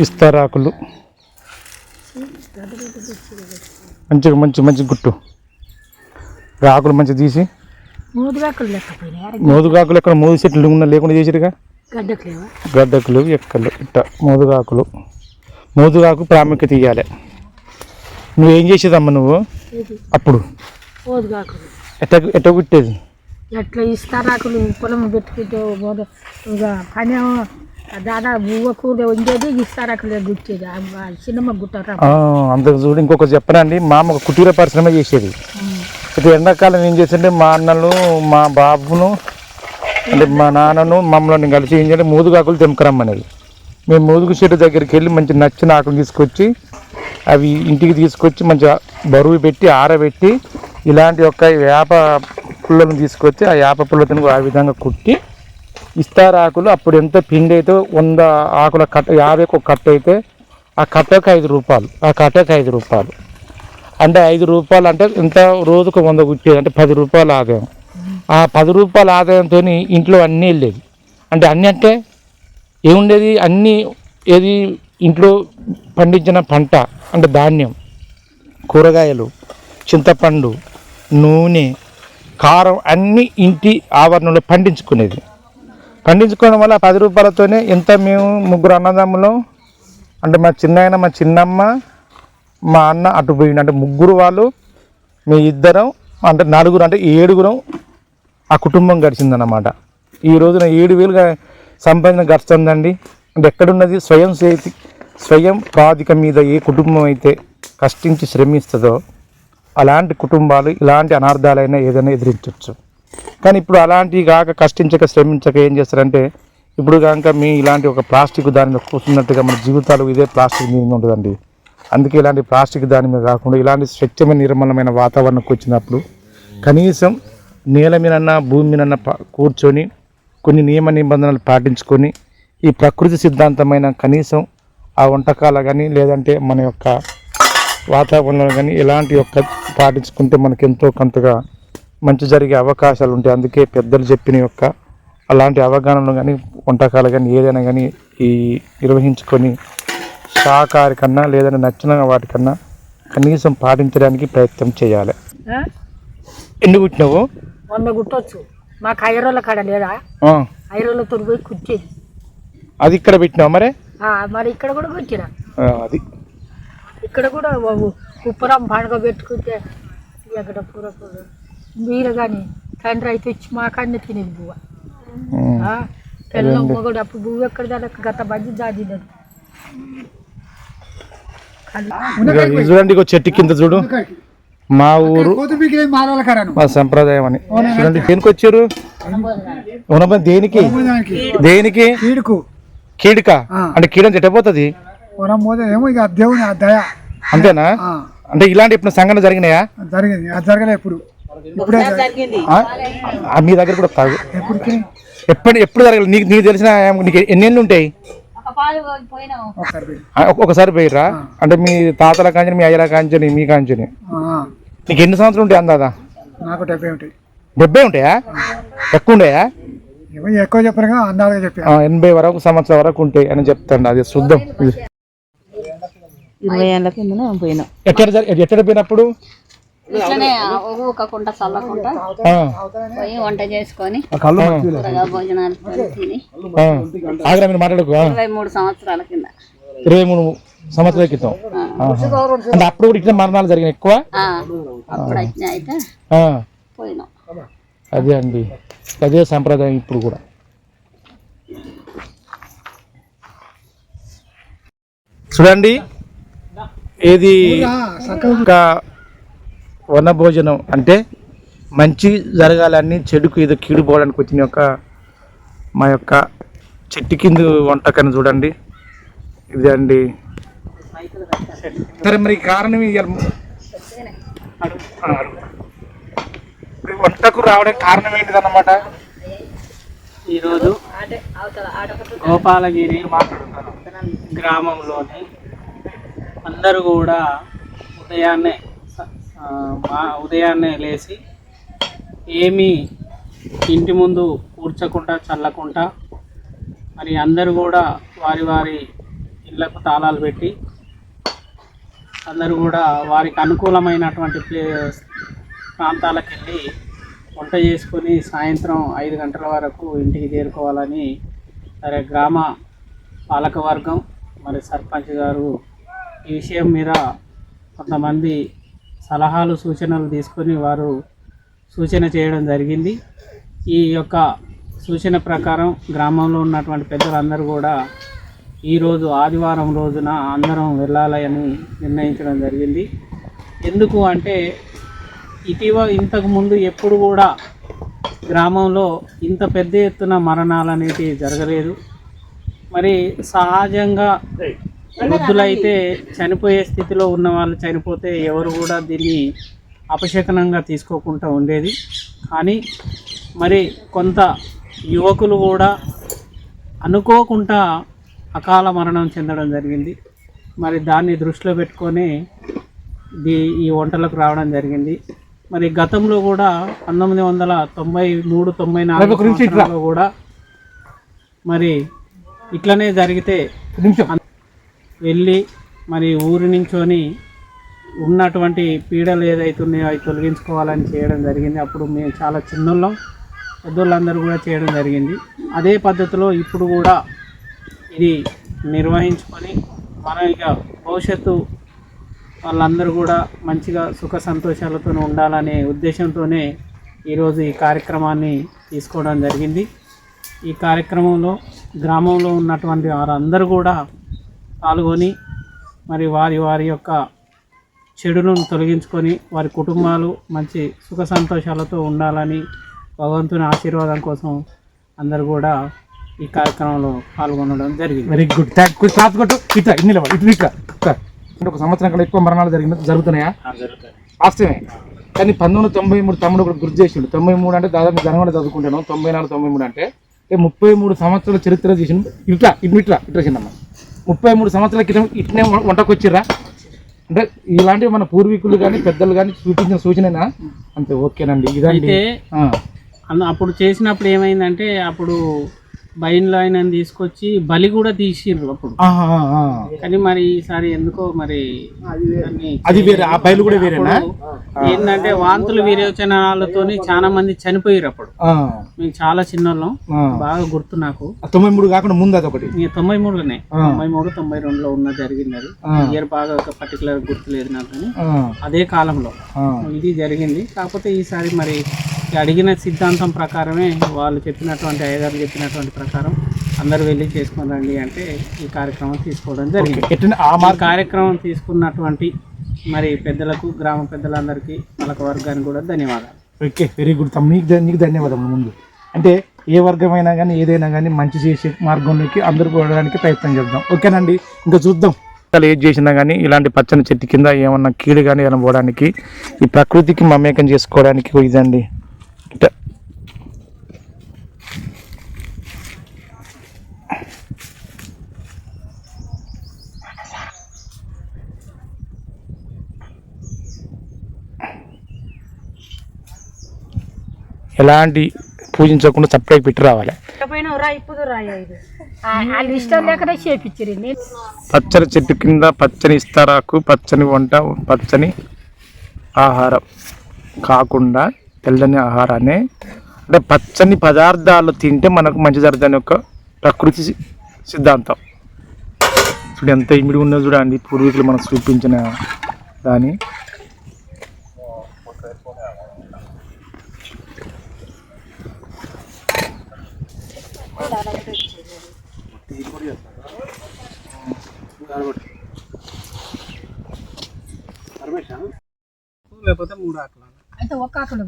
S1: ఇస్తారాకులు మంచిగా మంచి గుట్టు ఆకులు మంచిగా తీసి మోదుగాకులు ఎక్కడ మోదు చెట్లు లేకుండా చేసిరుగా గడ్డకు లేవు ఎక్కలు ఇట్ట మోదుగాకు ప్రాముఖ్యత ఇవ్వాలి. నువ్వేం చేసేదమ్మా నువ్వు అప్పుడు ఎట్ట కుట్టేది?
S8: ఎట్లా ఇస్తారాకులు పొలం పెట్టుకుంటే పని దాదాపు బువ్వ కూర వండేది ఇస్తారాకులే గుచ్చేది సినిమా గుట్టారా.
S1: అంతకు చూడు ఇంకొకటి చెప్పనండి, మా అమ్మ ఒక కుటీర పరిశ్రమ చేసేది. ఇప్పుడు ఎండాకాలం ఏం చేసింటే మా అన్నలు మా బాబును అంటే మా నాన్నను మమ్మల్ని కలిసి ఏం చేయాలి మోదుగాకులు తెంపుకురమ్మనేది. మేము మోదుగు చెట్టు దగ్గరికి వెళ్ళి మంచి నచ్చిన ఆకులు తీసుకొచ్చి అవి ఇంటికి తీసుకొచ్చి మంచిగా బరువు పెట్టి ఆరబెట్టి ఇలాంటి యొక్క వేప పుల్లను తీసుకొచ్చి ఆ వేప పుల్లతో ఆ విధంగా కుట్టి ఇస్తారాకులు అప్పుడు ఎంత పిండి అయితే 100 ఆకుల కట్ట 50 ఒక కట్ట అయితే ఆ కట్టకు 5 రూపాయలు, ఆ కట్టకు 5 రూపాయలు అంటే 5 రూపాయలు అంటే ఎంత రోజుకు 100 కుట్టేది అంటే 10 రూపాయల ఆదాయం. ఆ 10 రూపాయల ఆదాయంతో ఇంట్లో అన్నీ వెళ్ళేది. అంటే అన్నీ అంటే ఏముండేది, అన్నీ ఏది ఇంట్లో పండించిన పంట అంటే ధాన్యం, కూరగాయలు, చింతపండు, నూనె, కారం అన్నీ ఇంటి ఆవరణలో పండించుకునేది. పండించుకోవడం వల్ల 10 రూపాయలతోనే ఎంత మేము 3 అన్నదమ్ములు అంటే మా చిన్నాయన మా చిన్నమ్మ మా అన్న అటు పోయిండు అంటే 3 వాళ్ళు మీ ఇద్దరం అంటే 4 అంటే 7 ఆ కుటుంబం గడిచిందన్నమాట. ఈ రోజున 7,000 సంపాదన గడుస్తుందండి. అంటే ఎక్కడున్నది స్వయం ప్రాతిక మీద ఏ కుటుంబం అయితే కష్టించి శ్రమిస్తుందో అలాంటి కుటుంబాలు ఇలాంటి అనార్థాలైనా ఏదైనా ఎదిరించవచ్చు. కానీ ఇప్పుడు అలాంటివి కాక కష్టించక శ్రమించక ఏం చేస్తారంటే ఇప్పుడు కనుక మీ ఇలాంటి ఒక ప్లాస్టిక్ దాని మీద కూర్చున్నట్టుగా మన జీవితాలు ఇదే ప్లాస్టిక్ మీద ఉంటుందండి. అందుకే ఇలాంటి ప్లాస్టిక్ దాని మీద కాకుండా ఇలాంటి స్వచ్ఛమైన నిర్మలమైన వాతావరణంకి వచ్చినప్పుడు కనీసం నేల మీదన్నా భూమి మీదన్నా కూర్చొని కొన్ని నియమ నిబంధనలు పాటించుకొని ఈ ప్రకృతి సిద్ధాంతమైన కనీసం ఆ వంటకాలు కానీ లేదంటే మన యొక్క వాతావరణం కానీ ఇలాంటి యొక్క పాటించుకుంటే మనకి ఎంతో కొంతగా మంచి జరిగే అవకాశాలు ఉంటాయి. అందుకే పెద్దలు చెప్పిన యొక్క అలాంటి అవగాహనలు కానీ వంటకాలు కానీ ఏదైనా కానీ ఈ నిర్వహించుకొని శాకాహారి కన్నా లేదంటే నచ్చిన వాటికన్నా కనీసం పాటించడానికి ప్రయత్నం చేయాలి. ఎన్ని కుట్టినావు?
S8: 100 కుట్టవచ్చు. మాకు ఐరోళ్ళ కాడ లేదా, ఐరోళ్ళతో పోయి కుట్టేది.
S1: అది ఇక్కడ పెట్టినావు మరి?
S8: మరి ఇక్కడ కూడా కుట్టినా.
S1: అది
S8: ఇక్కడ కూడా ఉప్పరం పండుగ పెట్టుకుంటే అక్కడ పూర మీరు కానీ తండ్రి అయితే వచ్చి మా కాడనే తినేది బువ్వ. పిల్లలు మొగడు అప్పుడు బువ్వ ఎక్కడ దానికి గత బజ్జి జాజిదని
S1: చూడండి. చెట్టు కింద చూడు మా ఊరు మా సంప్రదాయం అని చూడండి. దేనికి వచ్చారు? దేనికి దేనికి? కీడుక అంటే కీడని చెట్టపోతుంది అంతేనా? అంటే ఇలాంటి ఎప్పుడు సంఘటన జరిగినాయా?
S7: జరగలే ఎప్పుడు.
S1: మీ దగ్గర కూడా కాదు ఎప్పుడు జరగలేదు. నీకు తెలిసిన నీకు ఎన్ని ఉంటాయి? ఒకసారి పోయిర్రా? అంటే మీ తాతల కాంచని మీ అయ్యల కాంచని మీ కాంచని నీకు ఎన్ని సంవత్సరాలు ఉంటాయి అందాదా?
S7: నాకు 70 ఉంటాయి.
S1: 70 ఉంటాయా? ఎక్కువ ఉంటాయా?
S7: ఎక్కువ చెప్పాను అందాలుగా చెప్పా.
S1: 80 వరకు సంవత్సరం వరకు ఉంటాయి అని చెప్తాను. అది శుద్ధం.
S2: 20 ఏళ్ళ కింద పోయినాం.
S1: ఎక్కడ పోయినప్పుడు
S9: ఊకకుండా చల్లకుండా పోయి వంట చేసుకొని భోజనాలు తిని
S1: మాట్లాడుకో
S9: 23 సంవత్సరాల కింద
S1: 23 సంవత్సరాల క్రితం అంటే అప్పుడు కూడా ఇట్లా మరణాలు జరిగినాయి ఎక్కువ.
S9: అప్పుడు అయితే పోయినాం.
S1: అదే అండి, అదే సంప్రదాయం ఇప్పుడు కూడా. చూడండి ఏది ఇంకా వనభోజనం అంటే మంచి జరగాలని చెడుకు ఏదో కీడు పోవడానికి వచ్చిన యొక్క మా యొక్క చెట్టు కింద వంటకాన్ని చూడండి. ఇది అండి. సరే మరి కారణం వంటకు రావడానికి కారణం ఏంటిదన్నమాట?
S3: ఈరోజు గోపాలగిరి గ్రామంలోని అందరూ కూడా ఉదయాన్నే లేచి ఏమీ ఇంటి ముందు కూర్చకుండా చల్లకుండా మరి అందరూ కూడా వారి వారి ఇళ్లకు తాళాలు పెట్టి అందరూ కూడా వారికి అనుకూలమైనటువంటి ప్రాంతాలకు వెళ్ళి వంట చేసుకొని సాయంత్రం 5 గంటల వరకు ఇంటికి చేరుకోవాలని సరే గ్రామ పాలకవర్గం మరి సర్పంచ్ గారు ఈ విషయం మీద కొంతమంది సలహాలు సూచనలు తీసుకొని వారు సూచన చేయడం జరిగింది. ఈ యొక్క సూచన ప్రకారం గ్రామంలో ఉన్నటువంటి పెద్దలందరూ కూడా ఈరోజు ఆదివారం రోజున అందరం వెళ్ళాలని నిర్ణయించడం జరిగింది. ఎందుకు అంటే ఇంతకు ముందు ఎప్పుడు కూడా గ్రామంలో ఇంత పెద్ద ఎత్తున మరణాలు అనేవి జరగలేదు. మరి సహజంగా వృద్ధులైతే చనిపోయే స్థితిలో ఉన్న వాళ్ళు చనిపోతే ఎవరు కూడా దీన్ని అపశకనంగా తీసుకోకుండా ఉండేది. కానీ మరి కొంత యువకులు కూడా అనుకోకుండా అకాల మరణం చెందడం జరిగింది. మరి దాన్ని దృష్టిలో పెట్టుకొని ఈ వంటలకు రావడం జరిగింది. మరి గతంలో కూడా 1993-94 కూడా మరి ఇట్లనే జరిగితే వెళ్ళి మరి ఊరి నుంచొని ఉన్నటువంటి పీడలు ఏదైతున్నాయో అవి తొలగించుకోవాలని చేయడం జరిగింది. అప్పుడు మేము చాలా చిన్నోళ్ళం, పెద్దోళ్ళందరూ కూడా చేయడం జరిగింది. అదే పద్ధతిలో ఇప్పుడు కూడా ఇది నిర్వహించుకొని మనం ఇక భవిష్యత్తు వాళ్ళందరూ కూడా మంచిగా సుఖ సంతోషాలతో ఉండాలనే ఉద్దేశంతోనే ఈరోజు ఈ కార్యక్రమాన్ని తీసుకోవడం జరిగింది. ఈ కార్యక్రమంలో గ్రామంలో ఉన్నటువంటి వారందరూ కూడా
S10: పాల్గొని మరి వారి వారి యొక్క చెడును తొలగించుకొని వారి కుటుంబాలు మంచి సుఖ సంతోషాలతో ఉండాలని భగవంతుని ఆశీర్వాదం కోసం అందరూ కూడా ఈ కార్యక్రమంలో పాల్గొనడం జరిగింది.
S1: వెరీ గుడ్ క్లాస్ కొట్టు. ఇట్లా ఇట్లా ఒక సంవత్సరం కన్నా ఎక్కువ మరణాలు జరుగుతున్నాయా? వాస్తవమే. కానీ 1993 తమ్ముడు ఒకటి గుర్తు చేసిండు. 93 అంటే దాదాపు జనవరి చదువుకుంటాను. 94, 93 అంటే 33 సంవత్సరాల చరిత్ర చేసిండు. ఇట్లా చిన్నమ్మ 33 సంవత్సరాల క్రితం ఇట్నే వంటకొచ్చిర్రా అంటే ఇలాంటివి మన పూర్వీకులు కానీ పెద్దలు కానీ చూపించిన సూచననా? అంతే. ఓకేనండి. ఇదంటే
S10: అప్పుడు చేసినప్పుడు ఏమైందంటే అప్పుడు బయన్లో ఆయన తీసుకొచ్చి బలి కూడా తీసిర్రు అప్పుడు. కానీ మరి ఈసారి ఎందుకో మరి
S1: అది వేరే, ఆ బయలు కూడా వేరేనా?
S10: ఏంటంటే వాంతులు విరేచనాలతో చాలా మంది చనిపోయారు అప్పుడు. మేము చాలా చిన్నోళ్ళం, బాగా గుర్తు నాకు.
S1: 93 కాకుండా ముందు అది ఒకటి
S10: 93లోనే 93, 92లో ఉన్న జరిగింది. అది ఇయర్ బాగా పర్టికులర్ గుర్తులేదు నాకు, కానీ అదే కాలంలో ఇది జరిగింది. కాకపోతే ఈసారి మరి అడిగిన సిద్ధాంతం ప్రకారమే వాళ్ళు చెప్పినటువంటి అయ్యగారు చెప్పినటువంటి ప్రకారం అందరూ వెళ్ళి చేసుకొని రండి అంటే ఈ కార్యక్రమం తీసుకోవడం జరిగింది. ఆ కార్యక్రమం తీసుకున్నటువంటి మరి పెద్దలకు, గ్రామ పెద్దలందరికీ, పలక వర్గానికి కూడా ధన్యవాదాలు.
S1: Okay, very good. నీకు ధన్యవాదాలు. ముందు అంటే ఏ వర్గమైనా కానీ ఏదైనా కానీ మంచి చేసే మార్గంలోకి అందరూ పోవడానికి ప్రయత్నం చేద్దాం. ఓకేనండి, ఇంకా చూద్దాం. ఏది చేసినా కానీ ఇలాంటి పచ్చని చెట్టు కింద ఏమన్నా కీడు కానీ ఏమైనా పోవడానికి, ఈ ప్రకృతికి మమేకం చేసుకోవడానికి ఇదండి. ఎలాంటి పూజించకుండా సపరేట్ పెట్టి రావాలి. పచ్చని చెట్టు కింద పచ్చని ఇస్తారాకు, పచ్చని వంట, పచ్చని ఆహారం కాకుండా తెల్లని ఆహారాన్ని అంటే పచ్చని పదార్థాలు తింటే మనకు మంచి జరుగుతుంది యొక్క ప్రకృతి సిద్ధాంతం. చూడు ఎంత ఇమిడి ఉన్నది చూడండి, పూర్వీకులు మనకు చూపించిన దాని.
S10: లేకపోతే 3 ఆకులు
S8: అయితే ఒక ఆకులు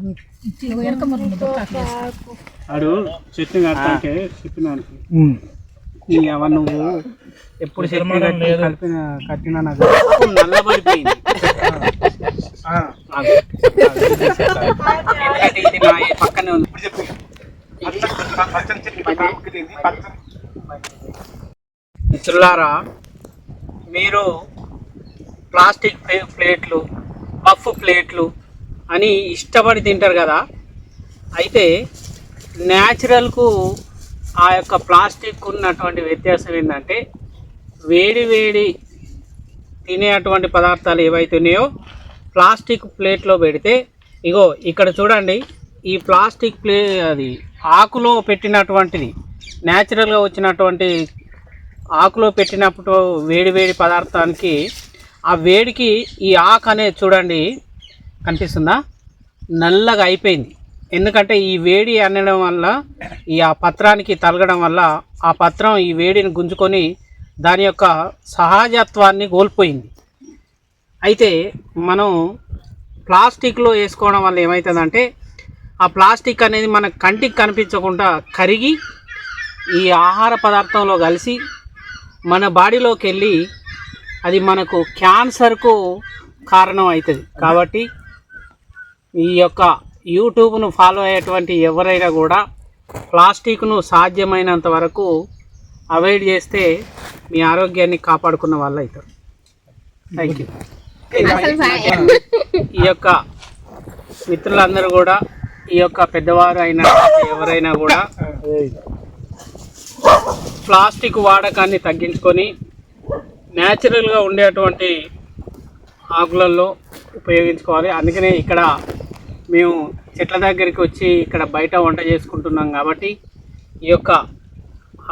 S10: ఆడు చెట్టు కట్టాకే చెప్పినానికి అవ నువ్వు ఎప్పుడు చెట్టు కట్టినా నాకు నల్లబడిపోయింది. పక్కనే ఉంది. మిత్రులారా, మీరు ప్లాస్టిక్ ప్లేట్లు, పఫ్ ప్లేట్లు అని ఇష్టపడి తింటారు కదా. అయితే న్యాచురల్కు ఆ యొక్క ప్లాస్టిక్ ఉన్నటువంటి వ్యత్యాసం ఏంటంటే వేడి వేడి తినేటువంటి పదార్థాలు ఏవైతే ఉన్నాయో ప్లాస్టిక్ ప్లేట్లో పెడితే, ఇగో ఇక్కడ చూడండి, ఈ ప్లాస్టిక్ అది ఆకులో పెట్టినటువంటిది న్యాచురల్గా వచ్చినటువంటి ఆకులో పెట్టినప్పుడు వేడి వేడి పదార్థానికి ఆ వేడికి ఈ ఆకు అనేది చూడండి కనిపిస్తుందా, నల్లగా అయిపోయింది. ఎందుకంటే ఈ వేడి అనడం వల్ల ఈ ఆ పత్రానికి తలగడం వల్ల ఆ పత్రం ఈ వేడిని గుంజుకొని దాని యొక్క సహజత్వాన్ని కోల్పోయింది. అయితే మనం ప్లాస్టిక్లో వేసుకోవడం వల్ల ఏమవుతుందంటే ఆ ప్లాస్టిక్ అనేది మన కంటికి కనిపించకుండా కరిగి ఈ ఆహార పదార్థంలో కలిసి మన బాడీలోకి వెళ్ళి అది మనకు క్యాన్సర్కు కారణం అవుతుంది. కాబట్టి ఈ యొక్క యూట్యూబ్ను ఫాలో అయ్యేటువంటి ఎవరైనా కూడా ప్లాస్టిక్ను సాధ్యమైనంత వరకు అవాయిడ్ చేస్తే మీ ఆరోగ్యాన్ని కాపాడుకున్న వాళ్ళు అవుతారు. Thank you. ఈ యొక్క మిత్రులందరూ కూడా, ఈ యొక్క పెద్దవారు అయినా ఎవరైనా కూడా ప్లాస్టిక్ వాడకాన్ని తగ్గించుకొని న్యాచురల్గా ఉండేటువంటి ఆకులలో ఉపయోగించుకోవాలి. అందుకనే ఇక్కడ మేము చెట్ల దగ్గరికి వచ్చి ఇక్కడ బయట వంట చేసుకుంటున్నాం కాబట్టి ఈ యొక్క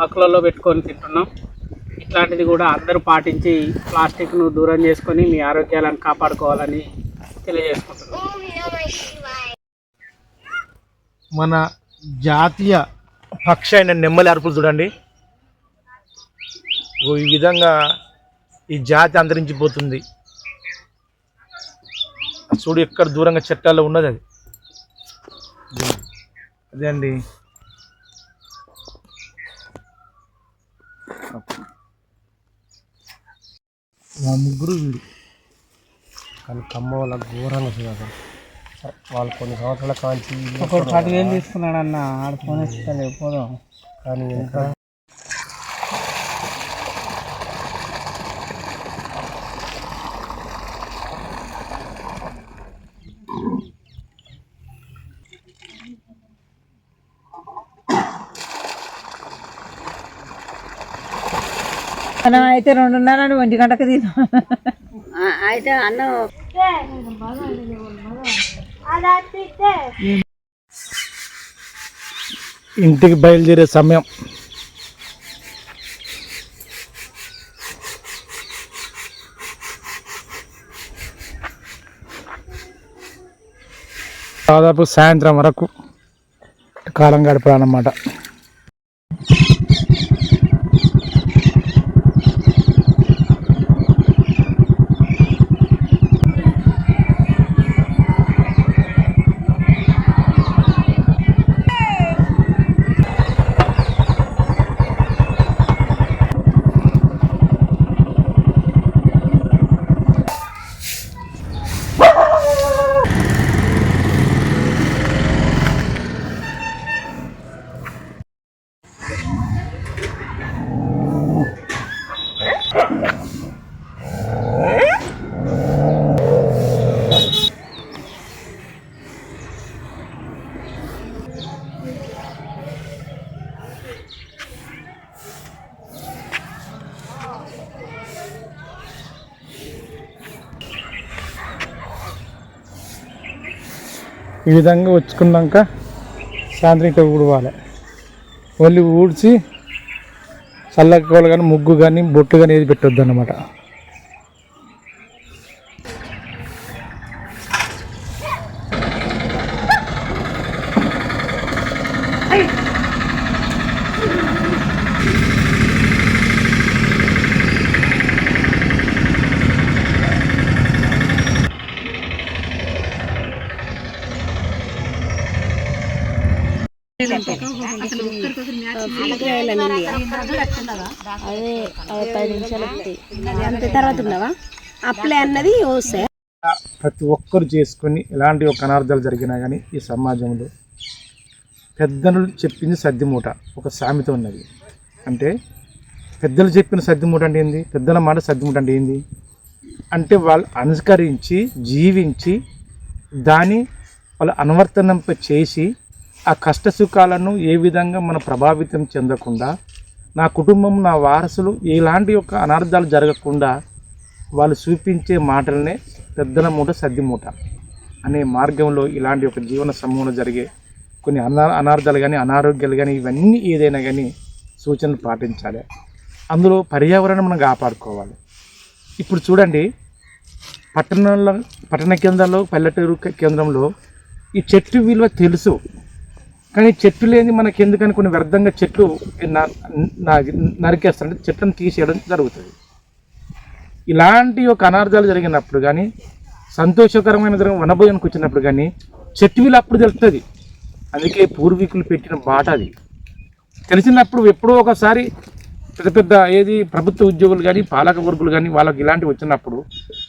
S10: ఆకులలో పెట్టుకొని తింటున్నాం. ఇట్లాంటిది కూడా అందరూ పాటించి ప్లాస్టిక్ను దూరం చేసుకొని మీ ఆరోగ్యాలను కాపాడుకోవాలని తెలియజేసుకుంటున్నాం.
S1: మన జాతీయ పక్షి అయిన నెమ్మలి అరుపులు చూడండి. ఈ విధంగా ఈ జాతి అంతరించిపోతుంది. చూడు ఎక్కడ దూరంగా చెట్టాల్లో ఉన్నది అది. అదే అండి. మా ముగ్గురు వీడు కానీ కమ్మ వాళ్ళ ఘోరంగా చూడాలి. వాళ్ళు కొన్ని సంవత్సరాల కాంచి
S10: ఒకటి 10,000 తీసుకున్నాడు అన్న, ఆడ ఫోన్ ఇస్తాడు పోదాం.
S1: కానీ ఇంకా
S2: మనం అయితే 2:30 1 గంటకు తిన్నాం.
S9: అయితే అన్నం
S1: ఇంటికి బయలుదేరే సమయం. దాదాపు సాయంత్రం వరకు కాలం గడపాలన్నమాట. ఈ విధంగా వచ్చుకున్నాక సాయంత్రం ఇక్కడ ఊడవాలి. ఒళ్ళు ఊడ్చి చల్లకోలు కానీ ముగ్గు కానీ బొట్టు కానీ ఏది పెట్టొద్దు అన్నమాట. ప్రతి ఒక్కరు చేసుకొని ఎలాంటి ఒక అనార్థాలు జరిగినా కానీ ఈ సమాజంలో పెద్దలు చెప్పింది సద్దిమూట ఒక సామెత ఉన్నది. అంటే పెద్దలు చెప్పిన సద్దిమూట అంటే ఏంది, పెద్దల మాట సద్దిమూట అంటే ఏంది అంటే వాళ్ళు అనుసరించి జీవించి దాన్ని వాళ్ళు అనువర్తనంప చేసి ఆ కష్ట సుఖాలను ఏ విధంగా మనం ప్రభావితం చెందకుండా నా కుటుంబం నా వారసులు ఎలాంటి యొక్క అనార్థాలు జరగకుండా వాళ్ళు చూపించే మాటలనే పెద్దల మూట సద్ది మూట అనే మార్గంలో ఇలాంటి ఒక జీవన సమూహంలో జరిగే కొన్ని అనార్థాలు కానీ అనారోగ్యాలు కానీ ఇవన్నీ ఏదైనా కానీ సూచనలు పాటించాలి. అందులో పర్యావరణం మనం కాపాడుకోవాలి. ఇప్పుడు చూడండి పట్టణ కేంద్రాల్లో పల్లెటూరు కేంద్రంలో ఈ చెట్టు విలువ తెలుసు, కానీ చెట్టు లేని మనకి ఎందుకని కొన్ని వ్యర్థంగా చెట్లు నరికేస్తారంటే చెట్లను తీసేయడం జరుగుతుంది. ఇలాంటి ఒక అనార్థాలు జరిగినప్పుడు కానీ సంతోషకరమైన వనభోజనానికి వచ్చినప్పుడు కానీ చెట్టు విలువ అప్పుడు తెలుస్తుంది. అందుకే పూర్వీకులు పెట్టిన బాట అది. తెలిసినప్పుడు ఎప్పుడో ఒకసారి పెద్ద పెద్ద ఏది ప్రభుత్వ ఉద్యోగులు కానీ పాలక వర్గులు కానీ వాళ్ళకి ఇలాంటివి వచ్చినప్పుడు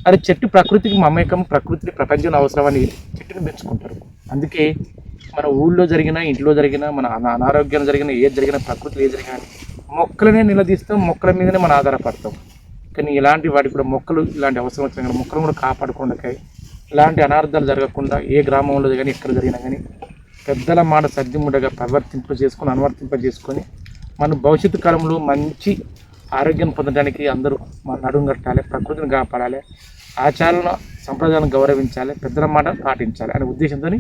S1: అది చెట్టు ప్రకృతికి మమేకం, ప్రకృతికి ప్రపంచంలో అవసరమని చెట్టుని పెంచుకుంటారు. అందుకే మన ఊళ్ళో జరిగినా ఇంట్లో జరిగినా మన అనారోగ్యం జరిగినా ఏది జరిగినా ప్రకృతిలో ఏది జరిగినా మొక్కలనే నిలదీస్తాం, మొక్కల మీదనే మనం ఆధారపడతాం. కానీ ఇలాంటి వాటికి కూడా మొక్కలు ఇలాంటి అవసరం వచ్చినా కానీ మొక్కలు కూడా కాపాడుకోవడానికి ఇలాంటి అనార్థాలు జరగకుండా ఏ గ్రామంలో కానీ ఎక్కడ జరిగినా కానీ పెద్దల మాట సద్దిముడగా అనువర్తింపజేసుకొని మన భవిష్యత్తు కాలంలో మంచి ఆరోగ్యం పొందడానికి అందరూ మన నడుము కట్టాలి, ప్రకృతిని కాపాడాలి, ఆచారాలను సంప్రదాయాలను గౌరవించాలి, పెద్దల మాట పాటించాలి అనే ఉద్దేశంతో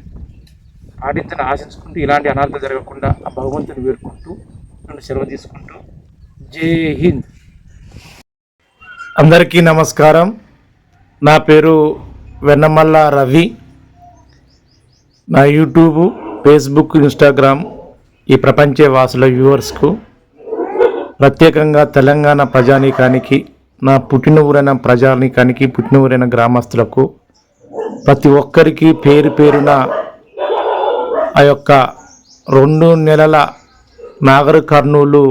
S1: పాటించాలని ఆశించుకుంటూ ఇలాంటి అనార్థాలు జరగకుండా ఆ భగవంతుని వేడుకుంటూ నన్ను సెలవు తీసుకుంటూ జై హింద్. అందరికీ నమస్కారం. నా పేరు వెన్నమల్ల రవి. నా యూట్యూబ్, ఫేస్బుక్, ఇన్స్టాగ్రామ్ ఈ ప్రపంచ వాసుల వ్యూవర్స్కు ప్రత్యేకంగా తెలంగాణ ప్రజానీకానికి నా పుట్టిన ఊరైన ప్రజానికానికి, పుట్టిన ఊరైన గ్రామస్తులకు, ప్రతి ఒక్కరికి పేరు పేరున ఆ యొక్క 2 నెలల నాగర్ కర్నూలు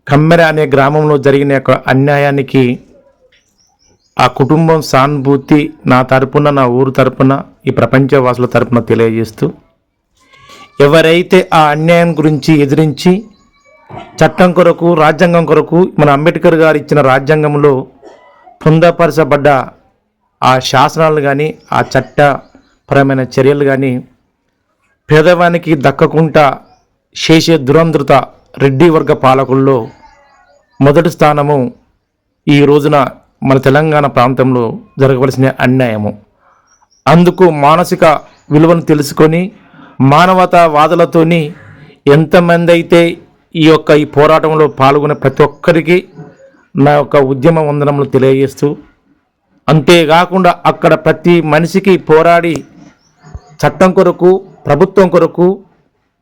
S1: కమ్మెర అనే గ్రామంలో జరిగిన యొక్క అన్యాయానికి ఆ కుటుంబం సానుభూతి నా తరపున, నా ఊరు తరపున, ఈ ప్రపంచవాసుల తరపున తెలియజేస్తూ, ఎవరైతే ఆ అన్యాయం గురించి ఎదిరించి చట్టం కొరకు, రాజ్యాంగం కొరకు, మన అంబేద్కర్ గారు ఇచ్చిన రాజ్యాంగంలో పొందపరచబడ్డ ఆ శాసనాలు కానీ, ఆ చట్టపరమైన చర్యలు కానీ పేదవానికి దక్కకుండా చేసే దురంధృత రెడ్డి వర్గ పాలకుల్లో మొదటి స్థానము ఈ రోజున మన తెలంగాణ ప్రాంతంలో జరగవలసిన అన్యాయము. అందుకు మానసిక విలువను తెలుసుకొని మానవతావాదులతోని ఎంతమంది అయితే ఈ పోరాటంలో పాల్గొనే ప్రతి ఒక్కరికి నా యొక్క ఉద్యమ వందనములు తెలియజేస్తూ, అంతేకాకుండా అక్కడ ప్రతి మనిషికి పోరాడి చట్టం కొరకు, ప్రభుత్వం కొరకు,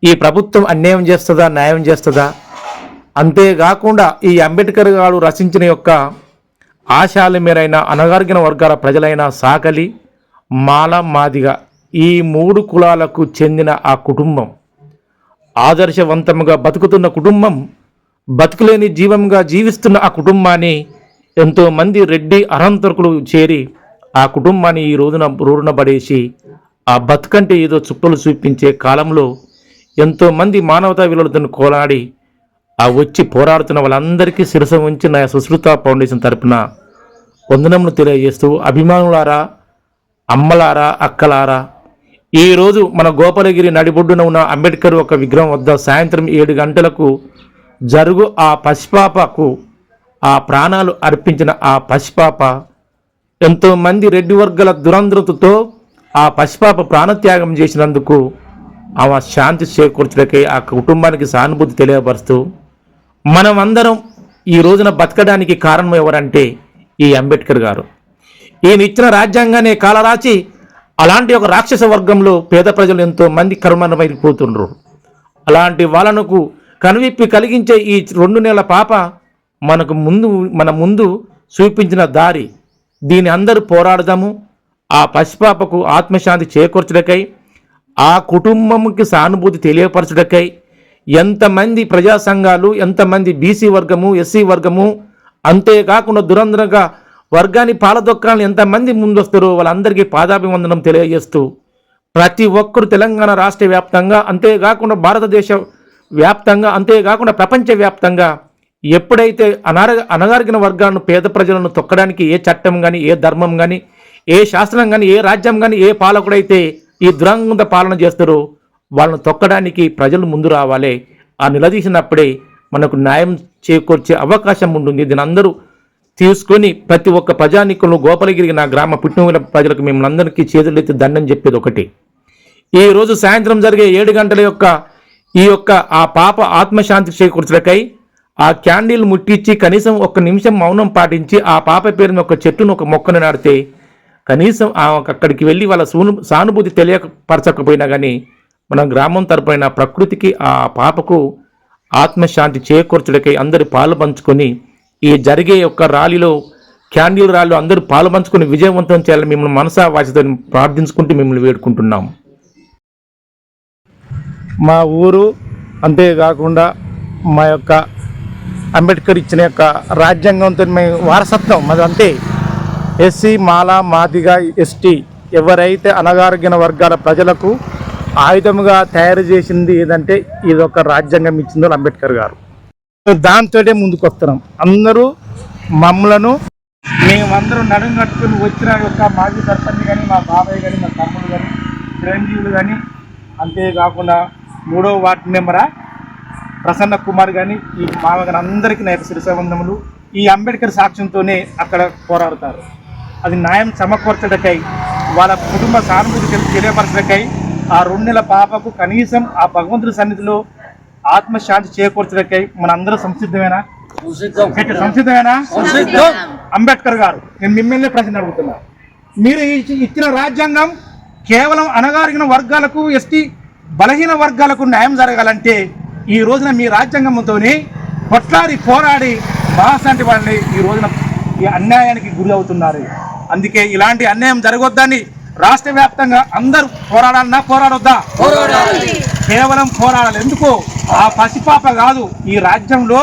S1: ఈ ప్రభుత్వం అన్యాయం చేస్తుందా, న్యాయం చేస్తుందా, అంతేకాకుండా ఈ అంబేద్కర్ గారు రచించిన యొక్క ఆశయాల మేరైన అణగారిన వర్గాల ప్రజలైన సాకలి, మాల, మాదిగ ఈ 3 కులాలకు చెందిన ఆ కుటుంబం, ఆదర్శవంతంగా బతుకుతున్న కుటుంబం, బతుకులేని జీవంగా జీవిస్తున్న ఆ కుటుంబాన్ని ఎంతోమంది రెడ్డి అహంతకులు చేరి ఆ కుటుంబాన్ని ఈ రోజున రోడ్డున పడేసి ఆ బతుకంటే ఏదో చుక్కలు చూపించే కాలంలో ఎంతోమంది మానవతా విలువలతో కోలాడి ఆ వచ్చి పోరాడుతున్న వాళ్ళందరికీ శిరస ఉంచి నా సుశ్రుత ఫౌండేషన్ తరపున వందనములు తెలియజేస్తూ, అభిమానులారా, అమ్మలారా, అక్కలారా, ఈరోజు మన గోపాలగిరి నడిబొడ్డున ఉన్న అంబేద్కర్ ఒక విగ్రహం వద్ద సాయంత్రం 7 గంటలకు జరుగు ఆ పసిపాపకు ఆ ప్రాణాలు అర్పించిన ఆ పసిపాప ఎంతోమంది రెడ్డి వర్గాల దురంధృతతో ఆ పసిపాప ప్రాణత్యాగం చేసినందుకు ఆమె శాంతి చేకూర్చడానికై ఆ కుటుంబానికి సానుభూతి తెలియపరుస్తూ, మనమందరం ఈ రోజున బతకడానికి కారణం ఎవరంటే ఈ అంబేద్కర్ గారు. ఈయన ఇచ్చిన రాజ్యాంగాన్ని కాలరాచి అలాంటి ఒక రాక్షస వర్గంలో పేద ప్రజలు ఎంతో మంది కర్మమైపోతుండ్రు. అలాంటి వాళ్ళకు కనువిప్పి కలిగించే ఈ 2 నెలల పాప మన ముందు చూపించిన దారి. దీని అందరూ పోరాడదాము. ఆ పసిపాపకు ఆత్మశాంతి చేకూర్చడకై, ఆ కుటుంబంకి సానుభూతి తెలియపరచడకై ఎంతమంది ప్రజా సంఘాలు, ఎంతమంది బీసీ వర్గము, ఎస్సీ వర్గము, అంతేకాకుండా దురంధరంగా వర్గాన్ని పాలదొక్కాలని ఎంతమంది ముందొస్తారో వాళ్ళందరికీ పాదాభివందనం తెలియజేస్తూ, ప్రతి ఒక్కరు తెలంగాణ రాష్ట్ర వ్యాప్తంగా, అంతేకాకుండా భారతదేశ వ్యాప్తంగా, అంతేకాకుండా ప్రపంచవ్యాప్తంగా ఎప్పుడైతే అణగారిన వర్గాలను, పేద ప్రజలను తొక్కడానికి ఏ చట్టం కానీ, ఏ ధర్మం కానీ, ఏ శాస్త్రం కానీ, ఏ రాజ్యం కానీ, ఏ పాలకుడైతే ఈ దురంగ పాలన చేస్తారో వాళ్ళను తొక్కడానికి ప్రజలు ముందు రావాలి. ఆ నిలదీసినప్పుడే మనకు న్యాయం చేకూర్చే అవకాశం ఉంటుంది. దీని అందరూ తీసుకొని ప్రతి ఒక్క ప్రజానికులను గోపాలగిరి నా గ్రామ పుట్టిన ప్రజలకు మిమ్మల్ని అందరికీ చేతులెత్తి దండం చెప్పేది ఒకటి. ఈరోజు సాయంత్రం జరిగే 7 గంటల ఆ పాప ఆత్మశాంతి చేకూర్చడకై ఆ క్యాండిల్ ముట్టించి కనీసం 1 నిమిషం మౌనం పాటించి ఆ పాప పేరుని ఒక చెట్టును, ఒక మొక్కను నాటితే కనీసం అక్కడికి వెళ్ళి వాళ్ళ సానుభూతి తెలియపరచకపోయినా కానీ మన గ్రామం తరపున ప్రకృతికి ఆ పాపకు ఆత్మశాంతి చేకూర్చడకై అందరి పాలు పంచుకొని ఈ జరిగే ర్యాలీలో, క్యాండిల్ ర్యాలీలో అందరూ పాలు పంచుకొని విజయవంతం చేయాలని మిమ్మల్ని మనసా వాచితో ప్రార్థించుకుంటూ మిమ్మల్ని వేడుకుంటున్నాం. మా ఊరు అంతేకాకుండా మా యొక్క అంబేద్కర్ ఇచ్చిన రాజ్యాంగంతో మేము వారసత్వం మాది. అంతే ఎస్సీ, మాల, మాదిగ, ఎస్టీ ఎవరైతే అణగారిన వర్గాల ప్రజలకు ఆయుధముగా తయారు చేసింది ఏదంటే ఇది ఒక రాజ్యాంగం ఇచ్చిందో అంబేద్కర్ గారు. దాంతోనే ముందుకు వస్తున్నాం. అందరూ మమ్మలను మేమందరం నడుం కట్టుకుని వచ్చిన మాజీ సర్పంచ్ కానీ, మా బాబాయ్ కానీ, మా తమ్ముడు కానీ, చిరంజీవులు కానీ, అంతేకాకుండా 3వ వార్డు మెంబరా ప్రసన్న కుమార్ కానీ, ఈ మామగారు అందరికీ నా యొక్క శిరసవందములు. ఈ అంబేద్కర్ సాక్ష్యంతోనే అక్కడ పోరాడుతారు. అది న్యాయం సమకూర్చడకై, వాళ్ళ కుటుంబ సానుభూతి తెలియపరచడకై ఆ 2 నెలల పాపకు కనీసం ఆ భగవంతుడి సన్నిధిలో ఆత్మశాంతి చేకూర్చడకై మన అందరూ సంసిద్ధమేనా? అంబేద్కర్ గారు, నేను మిమ్మల్ని ప్రశ్న అడుగుతున్నా. మీరు ఇచ్చిన రాజ్యాంగం కేవలం అణగారిన వర్గాలకు, ఎస్టీ బలహీన వర్గాలకు న్యాయం జరగాలంటే ఈ రోజున మీ రాజ్యాంగంతోనే కొట్లాడి పోరాడి బాసంటి వాళ్ళని ఈ రోజున ఈ అన్యాయానికి గురి అవుతున్నారు. అందుకే ఇలాంటి అన్యాయం జరగొద్దని రాష్ట్ర వ్యాప్తంగా అందరూ పోరాడాలన్నా పోరాడొద్దా? కేవలం పోరాడాలి. ఎందుకు? ఆ పసిపాప కాదు, ఈ రాజ్యంలో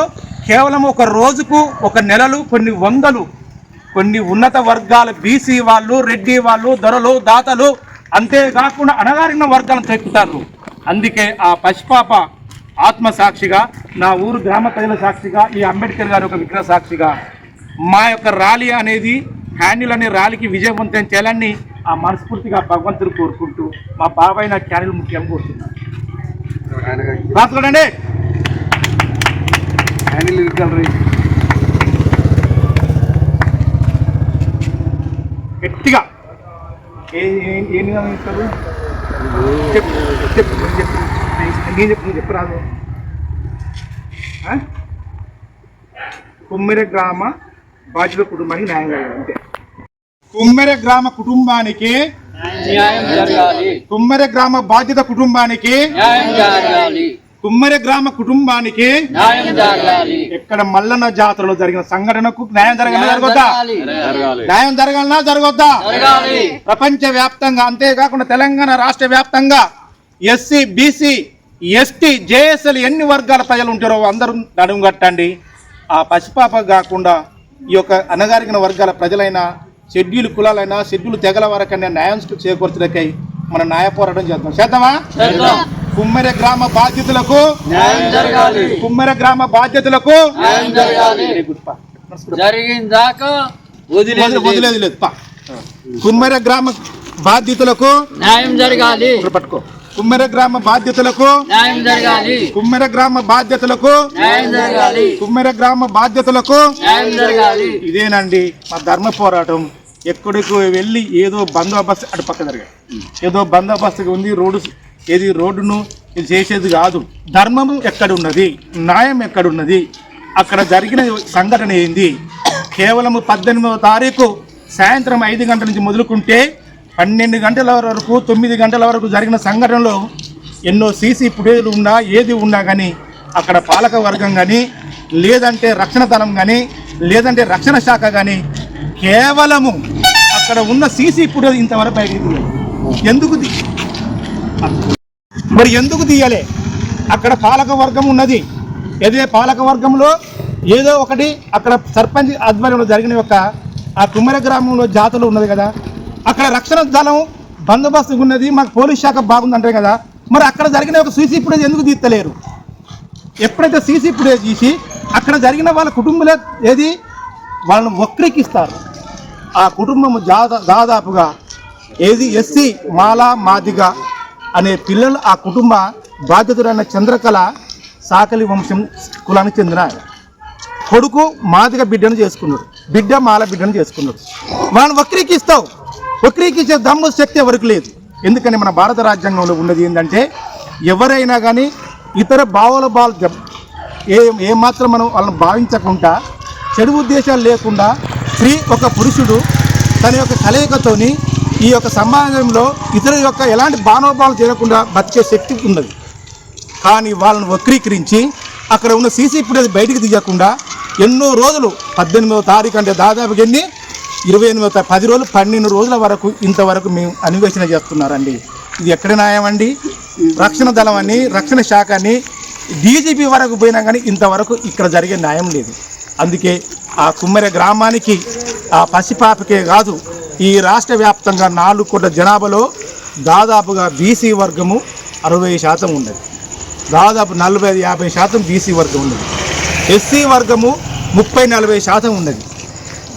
S1: కేవలం ఒక రోజుకు ఒక నెలలు కొన్ని వందలు కొన్ని ఉన్నత వర్గాల బీసీ వాళ్ళు, రెడ్డి వాళ్ళు, దొరలు, దాతలు, అంతేకాకుండా అణగారిన వర్గాలను చెక్కుతారు. అందుకే ఆ పసిపాప ఆత్మ సాక్షిగా, నా ఊరు గ్రామ ప్రజల సాక్షిగా, ఈ అంబేద్కర్ గారి ఒక విగ్రహ సాక్షిగా మా యొక్క ర్యాలీ అనేది హ్యాండిల్ అనే ర్యాలీకి విజయవంతం చేయాలని ఆ మనస్ఫూర్తిగా భగవంతుడు కోరుకుంటూ మా బాబాయ్ నా క్యానల్ ముఖ్యంగా కోరుతున్నాను. రాసుకోండి గట్టిగా ఏం ఇస్తారు చెప్పు చెప్పు చెప్పు నేను చెప్పు నువ్వు చెప్పు రాదు. కుమ్మెర గ్రామ బాధ్యుల కుటుంబానికి న్యాయం జరగాలి అంతే. కుమ్మెర గ్రామ కుటుంబానికి కుమ్మెర గ్రామ బాధ్యత కుటుంబానికి కుమ్మెర గ్రామ కుటుంబానికి ఎక్కడ మల్లన్న జాతరలో జరిగిన సంఘటనకు న్యాయం జరగాలన్నా జరగొద్దా? న్యాయం జరగాలన్నా జరగొద్దా? ప్రపంచ వ్యాప్తంగా అంతేకాకుండా తెలంగాణ రాష్ట్ర వ్యాప్తంగా ఎస్సీ, బీసీ, ఎస్టీ, జేఎస్ఎల్ ఎన్ని వర్గాల ప్రజలు ఉంటారో అందరూ నడుము కట్టండి. ఆ పసిపాప కాకుండా ఈ యొక్క అణగారిన వర్గాల ప్రజలైనా, షెడ్యూల్ కులాలైనా, షెడ్యూల్ తెగల వరకైనా న్యాయం చేకూర్చడానికై మన న్యాయ పోరాటం చేద్దామా? కుమ్మెర గ్రామ బాధ్యతలకు కుమ్మెర గ్రామ బాధ్యతలకు వదిలేదు లేదు. కుమ్మెర గ్రామ బాధ్యతలకు న్యాయం జరగాలి. పట్టుకో. కుమ్మెర గ్రామ బాధ్యతలకు న్యాయం జరగాలి. కుమ్మెర గ్రామ బాధ్యతలకు న్యాయం జరగాలి. కుమ్మెర గ్రామ బాధ్యతలకు న్యాయం జరగాలి. ఇదేనండి మా ధర్మ పోరాటం. ఎక్కడికి వెళ్ళి ఏదో బందోబస్తు అటు పక్క జరగాలి, ఏదో బందోబస్తుగా ఉంది రోడ్డును ఇది చేసేది కాదు. ధర్మము ఎక్కడున్నది, న్యాయం ఎక్కడున్నది, అక్కడ జరిగిన సంఘటన ఏంది? కేవలం 18వ తారీఖు సాయంత్రం 5 గంటల నుంచి మొదలుకుంటే 12 గంటల వరకు 9 గంటల వరకు జరిగిన సంఘటనలో ఎన్నో సీసీ ఫుటేజ్లు ఉన్నా ఏది ఉన్నా కానీ అక్కడ పాలక వర్గం కానీ, లేదంటే రక్షణ దళం కానీ, లేదంటే రక్షణ శాఖ కానీ కేవలము అక్కడ ఉన్న సీసీ ఫుటేజ్ ఇంతవరకు బయటికి ఎందుకు మరి ఎందుకు తీయాలి? అక్కడ పాలక వర్గం ఉన్నది. ఏదే పాలక వర్గంలో ఏదో ఒకటి అక్కడ సర్పంచ్ ఆధ్వర్యంలో జరిగిన యొక్క ఆ కుమ్మెర గ్రామంలో జాతరలు ఉన్నది కదా, అక్కడ రక్షణ దళం బందోబస్తు ఉన్నది, మాకు పోలీస్ శాఖ బాగుందంటే కదా, మరి అక్కడ జరిగిన ఒక సీసీ ఫుటేజ్ ఎందుకు తీస్తలేరు? ఎప్పుడైతే సీసీ ఫుటేజ్ తీసి అక్కడ జరిగిన వాళ్ళ కుటుంబంలో ఏది వాళ్ళని వక్రీకిస్తారు. ఆ కుటుంబం దాదాపుగా ఏది ఎస్సీ మాలా మాదిగ అనే పిల్లలు ఆ కుటుంబ బాధితుడైన చంద్రకళ సాకలి వంశం కులానికి చెందిన ఆయన. కొడుకు మాదిగ బిడ్డను చేసుకున్నాడు, బిడ్డ మాల బిడ్డను చేసుకున్నాడు. వాళ్ళని వక్రీకించే దమ్ము శక్తి ఎవరికి లేదు. ఎందుకని మన భారత రాజ్యాంగంలో ఉన్నది ఏంటంటే ఎవరైనా కానీ ఇతర ఏమాత్రం మనం వాళ్ళని భావించకుండా, చెడు ఉద్దేశాలు లేకుండా ఒక పురుషుడు తన యొక్క కలయికతోని ఈ యొక్క సమాజంలో ఇతరుల యొక్క ఎలాంటి భావోభావాలు చేయకుండా బతికే శక్తి ఉన్నది. కానీ వాళ్ళని వక్రీకరించి అక్కడ ఉన్న సీసీ ఫుటేజ్ బయటికి తీయకుండా ఎన్నో రోజులు 18వ తారీఖు అంటే దాదాపు 28 10 రోజులు 12 రోజుల వరకు ఇంతవరకు మేము అన్వేషణ చేస్తున్నారండి. ఇది ఎక్కడ న్యాయం అండి? రక్షణ దళం అని, రక్షణ శాఖ అని, డీజీపీ వరకు పోయినా కానీ ఇంతవరకు ఇక్కడ జరిగే న్యాయం లేదు. అందుకే ఆ కుమ్మెర గ్రామానికి ఆ పసిపాపకే కాదు, ఈ రాష్ట్ర వ్యాప్తంగా 4 కోట్ల జనాభాలో దాదాపుగా బీసీ వర్గము 60% ఉన్నది. దాదాపు 40-50% బీసీ వర్గం ఉన్నది. ఎస్సీ వర్గము 30-40% ఉన్నది.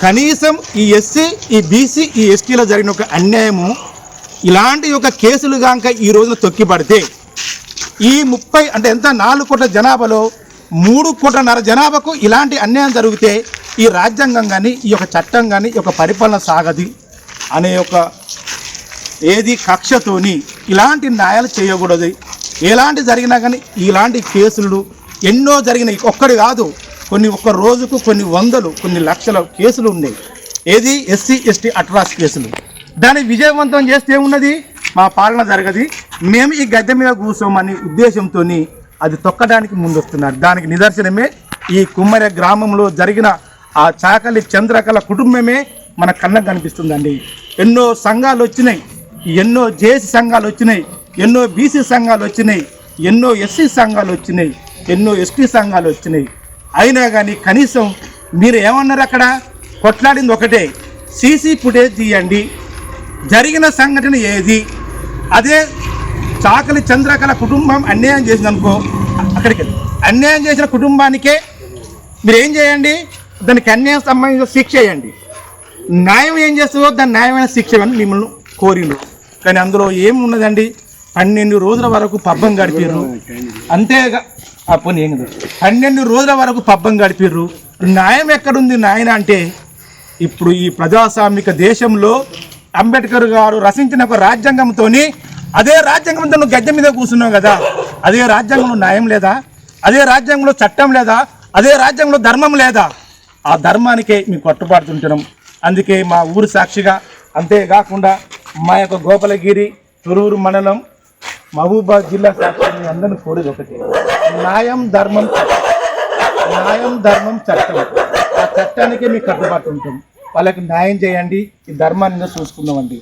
S1: కనీసం ఈ ఎస్సీ, ఈ బీసీ, ఈ ఎస్టీలో జరిగిన ఒక అన్యాయము ఇలాంటి ఒక కేసులు కాక ఈ రోజున తొక్కిపడితే ఈ 30 అంటే ఎంత 4 కోట్ల జనాభాలో 3 కోట్లన్నర జనాభాకు ఇలాంటి అన్యాయం జరిగితే ఈ రాజ్యాంగం కానీ, ఈ యొక్క చట్టం కానీ, ఈ యొక్క పరిపాలన సాగది అనే ఒక ఏది కక్షతోని ఇలాంటి న్యాయాలు చేయకూడదు. ఎలాంటి జరిగినా కానీ ఇలాంటి కేసులు ఎన్నో జరిగినాయి. ఒక్కడి కాదు, ఒక్క రోజుకు కొన్ని వందలు, కొన్ని లక్షల కేసులు ఉన్నాయి. ఏది ఎస్సీ ఎస్టీ అట్రాసిటీ కేసులు. దాన్ని విజయవంతం చేస్తే ఏమున్నది? మా పాలన జరగది, మేము ఈ గద్దె మీద కూర్చోమని ఉద్దేశంతో అది తొక్కడానికి ముందొస్తున్నారు. దానికి నిదర్శనమే ఈ కుమ్మరి గ్రామంలో జరిగిన ఆ చాకలి చంద్రకళ కుటుంబమే మన కళ్ళకు కనిపిస్తుందండి. ఎన్నో సంఘాలు వచ్చినాయి, ఎన్నో జేసీ సంఘాలు వచ్చినాయి, ఎన్నో బీసీ సంఘాలు వచ్చినాయి, ఎన్నో ఎస్సీ సంఘాలు వచ్చినాయి, ఎన్నో ఎస్టీ సంఘాలు వచ్చినాయి. అయినా కానీ కనీసం మీరు ఏమన్నారు అక్కడ కొట్లాడింది ఒకటే, సీసీ ఫుటేజ్ తీయండి, జరిగిన సంఘటన ఏది. అదే చాకలి చంద్రకళ కుటుంబం అన్యాయం చేసిందనుకో, అక్కడికి అన్యాయం చేసిన కుటుంబానికే మీరు ఏం చేయండి, దానికి అన్యాయం సంబంధించిన శిక్ష చేయండి. న్యాయం ఏం చేస్తుందో దాని న్యాయమైన శిక్ష అని మిమ్మల్ని కోరిండు. కానీ అందులో ఏమున్నదండి, 12 రోజుల వరకు పబ్బం గడిపారు. అంతేగా పోనీ ఏం కదా, 12 రోజుల వరకు పబ్బం గడిపారు. న్యాయం ఎక్కడుంది నాయన అంటే, ఇప్పుడు ఈ ప్రజాస్వామిక దేశంలో అంబేద్కర్ గారు రచించిన ఒక రాజ్యాంగంతో, అదే రాజ్యాంగంతో నువ్వు గద్దె మీద కూర్చున్నావు కదా, అదే రాజ్యాంగంలో న్యాయం లేదా, అదే రాజ్యాంగంలో చట్టం లేదా, అదే రాజ్యాంగంలో ధర్మం లేదా? ఆ ధర్మానికే మేము కట్టుబాటుతుంటున్నాం. అందుకే మా ఊరు సాక్షిగా, అంతేకాకుండా మా యొక్క గోపాలగిరి తొరూరు మండలం మహబూబాద్ జిల్లా సాక్షి మీ అందరిని కోరేది ఒకటి, న్యాయం ధర్మం చట్టం. ఆ చట్టానికే మీకు కట్టుబాటు ఉంటాం. వాళ్ళకి న్యాయం చేయండి, ఈ ధర్మాన్ని చూసుకుందామండి.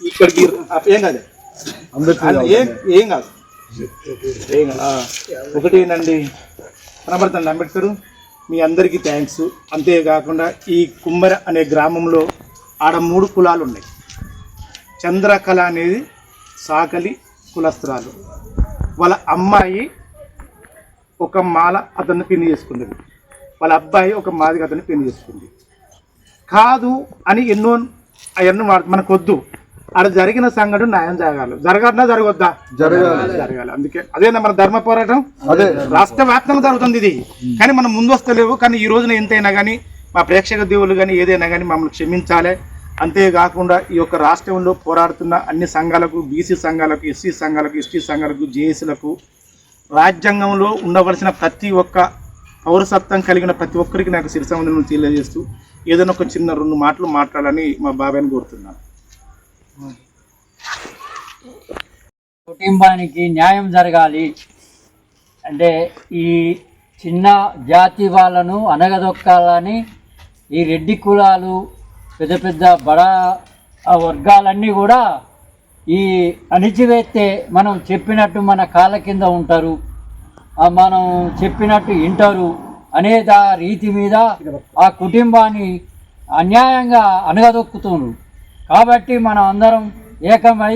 S1: ఇక్కడికి ఏం కాదు, ఏం కాదు ఒకటేనండి. కనబడుతుంది అంబేద్కర్. మీ అందరికీ థ్యాంక్స్. అంతేకాకుండా ఈ కుమ్మర అనే గ్రామంలో ఆడ 3 కులాలు ఉన్నాయి. చంద్రకళ అనేది సాకలి కులస్త్రాలు. వాళ్ళ అమ్మాయి ఒక మాల అతన్ని పెళ్లి చేసుకున్నది, వాళ్ళ అబ్బాయి ఒక మాదిగా అతన్ని పెళ్లి చేసుకుంది. కాదు అని ఎన్నో అవన్నీ మనకొద్దు. ఆడ జరిగిన సంఘటన న్యాయం జరగాలి, జరగొద్దా? జరగాలి. అందుకే అదేనా మన ధర్మ పోరాటం. అదే రాష్ట్ర వ్యాప్తంగా జరుగుతుంది ఇది. కానీ మనం ముందు వస్తలేవు. కానీ ఈ రోజున ఎంతైనా కానీ మా ప్రేక్షక దేవుళ్ళు కానీ ఏదైనా కానీ మమ్మల్ని క్షమించాలి. అంతేకాకుండా ఈ యొక్క రాష్ట్రంలో పోరాడుతున్న అన్ని సంఘాలకు, బీసీ సంఘాలకు, ఎస్సీ సంఘాలకు, ఎస్టీ సంఘాలకు, జేఏసీలకు రాజ్యాంగంలో ఉండవలసిన ప్రతి ఒక్క పౌరసత్వం కలిగిన ప్రతి ఒక్కరికి నాకు శిరసంబంధం తెలియజేస్తూ ఏదైనా ఒక చిన్న 2 మాటలు మాట్లాడాలని మా బాబాయ్ని కోరుతున్నాను.
S11: కుటుంబానికి న్యాయం జరగాలి అంటే ఈ చిన్న జాతి వాళ్ళను అనగదొక్కాలని ఈ రెడ్డి కులాలు, పెద్ద పెద్ద బడా వర్గాలన్నీ కూడా ఈ అణిచివేస్తే మనం చెప్పినట్టు మన కాళ్ళ కింద ఉంటారు, మనం చెప్పినట్టు వింటారు అనే రీతి మీద ఆ కుటుంబాన్ని అన్యాయంగా అనగదొక్కుతున్నారు. కాబట్టి మనం అందరం ఏకమై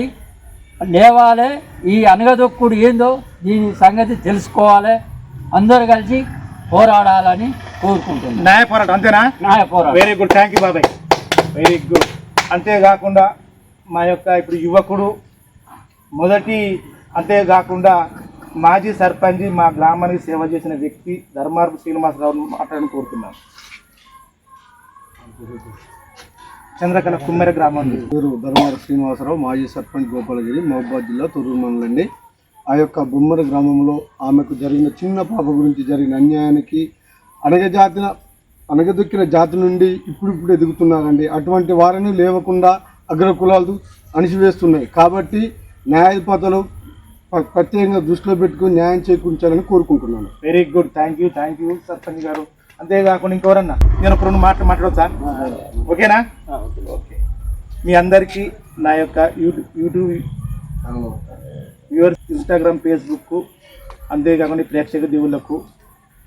S11: లేవాలి. ఈ అనగదొక్కుడు ఏందో దీని సంగతి తెలుసుకోవాలి. అందరు కలిసి పోరాడాలని కోరుకుంటున్నాం.
S1: న్యాయ పోరాటం అంతేనా?
S11: న్యాయ పోరాటం.
S1: వెరీ గుడ్, థ్యాంక్ యూ బాబాయ్, వెరీ గుడ్. అంతేకాకుండా మా యొక్క ఇప్పుడు యువకుడు మొదటి, అంతేకాకుండా మాజీ సర్పంచ్, మా గ్రామానికి సేవ చేసిన వ్యక్తి ధర్మార్పు శ్రీనివాసరావు మాట్లాడని కోరుతున్నాను. చంద్రకళ కుమ్మరి గ్రామం
S5: పేరు ధర్మార్పు శ్రీనివాసరావు, మాజీ సర్పంచ్ గోపాలగిరి, మహబూబాద్ జిల్లా తొర్రూరు మండలండి. ఆ యొక్క బొమ్మర గ్రామంలో ఆమెకు జరిగిన చిన్న పాప గురించి జరిగిన అన్యాయానికి అనగదొక్కిన జాతి నుండి ఇప్పుడు ఎదుగుతున్నారండి. అటువంటి వారిని లేవకుండా అగ్రకులాలు అణిచివేస్తున్నాయి. కాబట్టి న్యాయపాతలు ప్రత్యేకంగా దృష్టిలో పెట్టుకుని న్యాయం చేకూర్చాలని కోరుకుంటున్నాను.
S1: Very good, thank you sarpanch గారు. అంతేకాకుండా ఇంకెవరన్నా నేను ఒక 2 మాటలు మాట్లాడతా, ఓకేనా? ఓకే. మీ అందరికీ నా యొక్క యూట్యూబ్ వ్యూవర్స్, ఇన్స్టాగ్రామ్, ఫేస్బుక్, అంతేకాకుండా ప్రేక్షక దేవుళ్లకు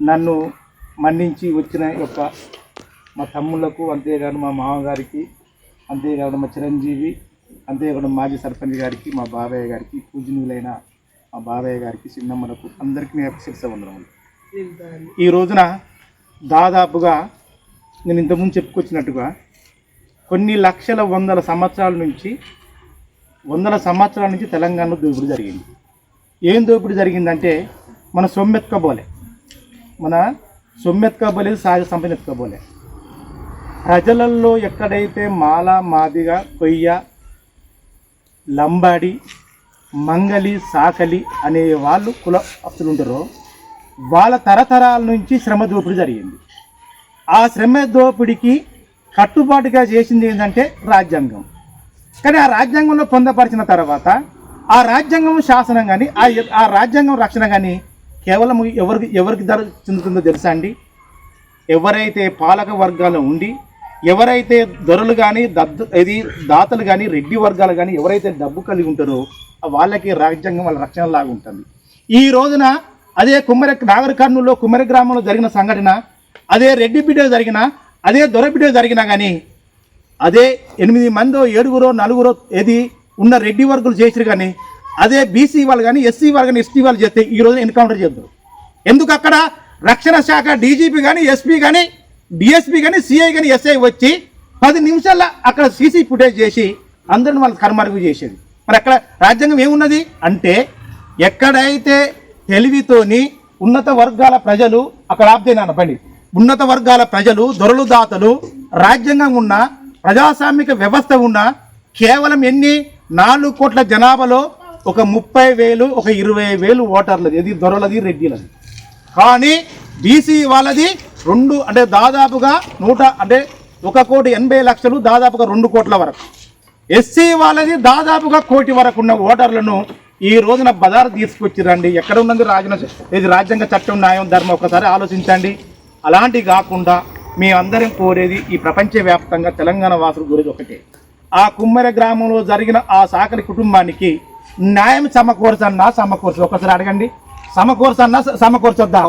S1: నన్ను మన్నించి వచ్చిన యొక్క మా తమ్ముళ్లకు, అంతేకాకుండా మా మామగారికి, అంతేకాకుండా మా చిరంజీవి, అంతేకాకుండా మాజీ సర్పంచ్ గారికి, మా బాబాయ్య గారికి, పూజనీయులైన మా బాబాయ్య గారికి, చిన్నమ్మలకు అందరికీ నేను శిరసవందనములు. ఈ రోజున దాదాపుగా నేను ఇంతకుముందు చెప్పుకొచ్చినట్టుగా కొన్ని లక్షల వందల సంవత్సరాల నుంచి తెలంగాణలో దోపిడీ జరిగింది. ఏం దోపిడీ జరిగిందంటే మన సొమ్మెత్తుకోబోలే, సహజ సంపద ఎత్తుకోబోలే. ప్రజలలో ఎక్కడైతే మాల, మాదిగ, కొయ్య, లంబాడి, మంగలి, సాకలి అనే వాళ్ళు కులస్తులు ఉంటారో వాళ్ళ తరతరాల నుంచి శ్రమ దోపిడీ జరిగింది. ఆ శ్రమ దోపిడీకి కట్టుబాటుగా చేసింది ఏంటంటే రాజ్యాంగం. కానీ ఆ రాజ్యాంగంలో పొందపరిచిన తర్వాత ఆ రాజ్యాంగం శాసనం కానీ ఆ రాజ్యాంగం రక్షణ కానీ కేవలం ఎవరికి ధర చెందుతుందో తెలుసా అండి? ఎవరైతే పాలక వర్గాలు ఉండి, ఎవరైతే దొరలు కానీ దాతలు కానీ రెడ్డి వర్గాలు కానీ ఎవరైతే డబ్బు కలిగి ఉంటారో వాళ్ళకి రాజ్యాంగం వాళ్ళ రక్షణ లాగా ఉంటుంది. ఈ రోజున అదే నాగర్ కర్నూలులో కుమ్మరి గ్రామంలో జరిగిన సంఘటన, అదే రెడ్డి బిడ్డ జరిగిన, అదే దొర బిడ్డ జరిగినా కానీ అదే 8 మందో 7గురో 4గురో ఉన్న రెడ్డి వర్గులు చేసిరు కానీ అదే బీసీ వాళ్ళు కానీ ఎస్సీ వాళ్ళు కానీ ఎస్టీ వాళ్ళు చేస్తే ఈ రోజు ఎన్కౌంటర్ చేద్దాం. ఎందుకు? అక్కడ రక్షణ శాఖ డీజీపీ కానీ ఎస్పీ కానీ డిఎస్పీ కానీ సిఐ కానీ ఎస్ఐ వచ్చి 10 నిమిషాల్లో అక్కడ సీసీ ఫుటేజ్ చేసి అందరిని వాళ్ళ కర్మరుగు చేసేది. మరి అక్కడ రాజ్యాంగం ఏమున్నది అంటే, ఎక్కడైతే తెలివితోని ఉన్నత వర్గాల ప్రజలు అక్కడ ఆప్తేనా బండి ఉన్నత వర్గాల ప్రజలు దొరలు దాతలు రాజ్యాంగం ఉన్న ప్రజాస్వామిక వ్యవస్థ ఉన్న కేవలం 4 కోట్ల జనాభాలో ఒక 30,000 ఒక 20,000 ఓటర్లది, ఇది దొరలది రెడ్డిలది. కానీ బీసీ వాళ్ళది 2 అంటే దాదాపుగా 1,80,00,000 దాదాపుగా 2 కోట్ల వరకు. ఎస్సీ వాళ్ళది దాదాపుగా 1 కోటి వరకు ఉన్న ఓటర్లను ఈ రోజున బజారు తీసుకొచ్చిరండి. ఎక్కడ ఉన్నది ఇది రాజ్యాంగ చట్టం, న్యాయం, ధర్మం? ఒకసారి ఆలోచించండి. అలాంటివి కాకుండా మేమందరం కోరేది ఈ ప్రపంచవ్యాప్తంగా తెలంగాణ వాసుల గురించి ఒకటే, ఆ కుమ్మరి గ్రామంలో జరిగిన ఆ సాకలి కుటుంబానికి న్యాయం సమకూర్చు. ఒకసారి అడగండి, సమకూర్చొద్దా?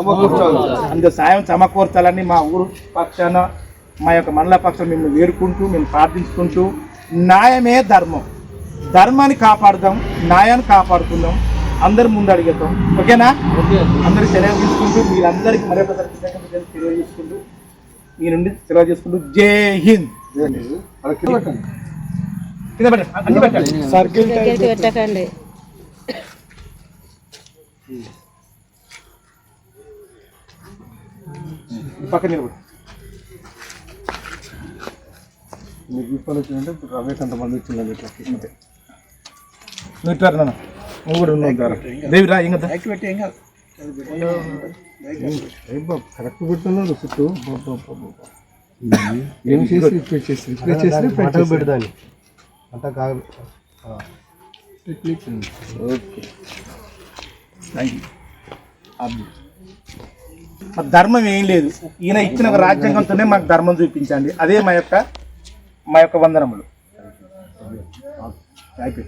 S1: అందుకే సాయం సమకూర్చాలని మా ఊరు పక్షాన, మా యొక్క మండల పక్షాన మేము వేడుకుంటూ, మేము ప్రార్థించుకుంటూ, న్యాయమే ధర్మం, ధర్మాన్ని కాపాడుదాం, న్యాయాన్ని కాపాడుకుందాం, అందరి ముందు అడిగేద్దాం. ఓకేనా? అందరికి సెలవు తీసుకుంటూ, మీరందరికీ మరొకసారి తెలియజేసుకుంటూ, మీ నుండి సెలవు చేసుకుంటూ, జై హింద్. సర్కిల్
S4: పెట్టకండి.
S1: పక్కన నిలబడి
S5: మీకు విప్పలు వచ్చిందంటే ఇప్పుడు రమేష్ అంతమంది వచ్చిందని ఇట్లా అంతే.
S1: నువ్వు కూడా ఉన్నావు దేవి రా. ఇంకా
S5: కరెక్ట్ పెడుతున్నాడు చుట్టూ ఏం చేసి పెడతాను అంతా కాదు. టెక్నిక్. Okay,
S1: thank you. మాకు ధర్మం ఏం లేదు, ఈయన ఇచ్చిన రాజ్యాంగంతోనే మాకు ధర్మం చూపించండి. అదే మా యొక్క వందనములు. అయిపోయి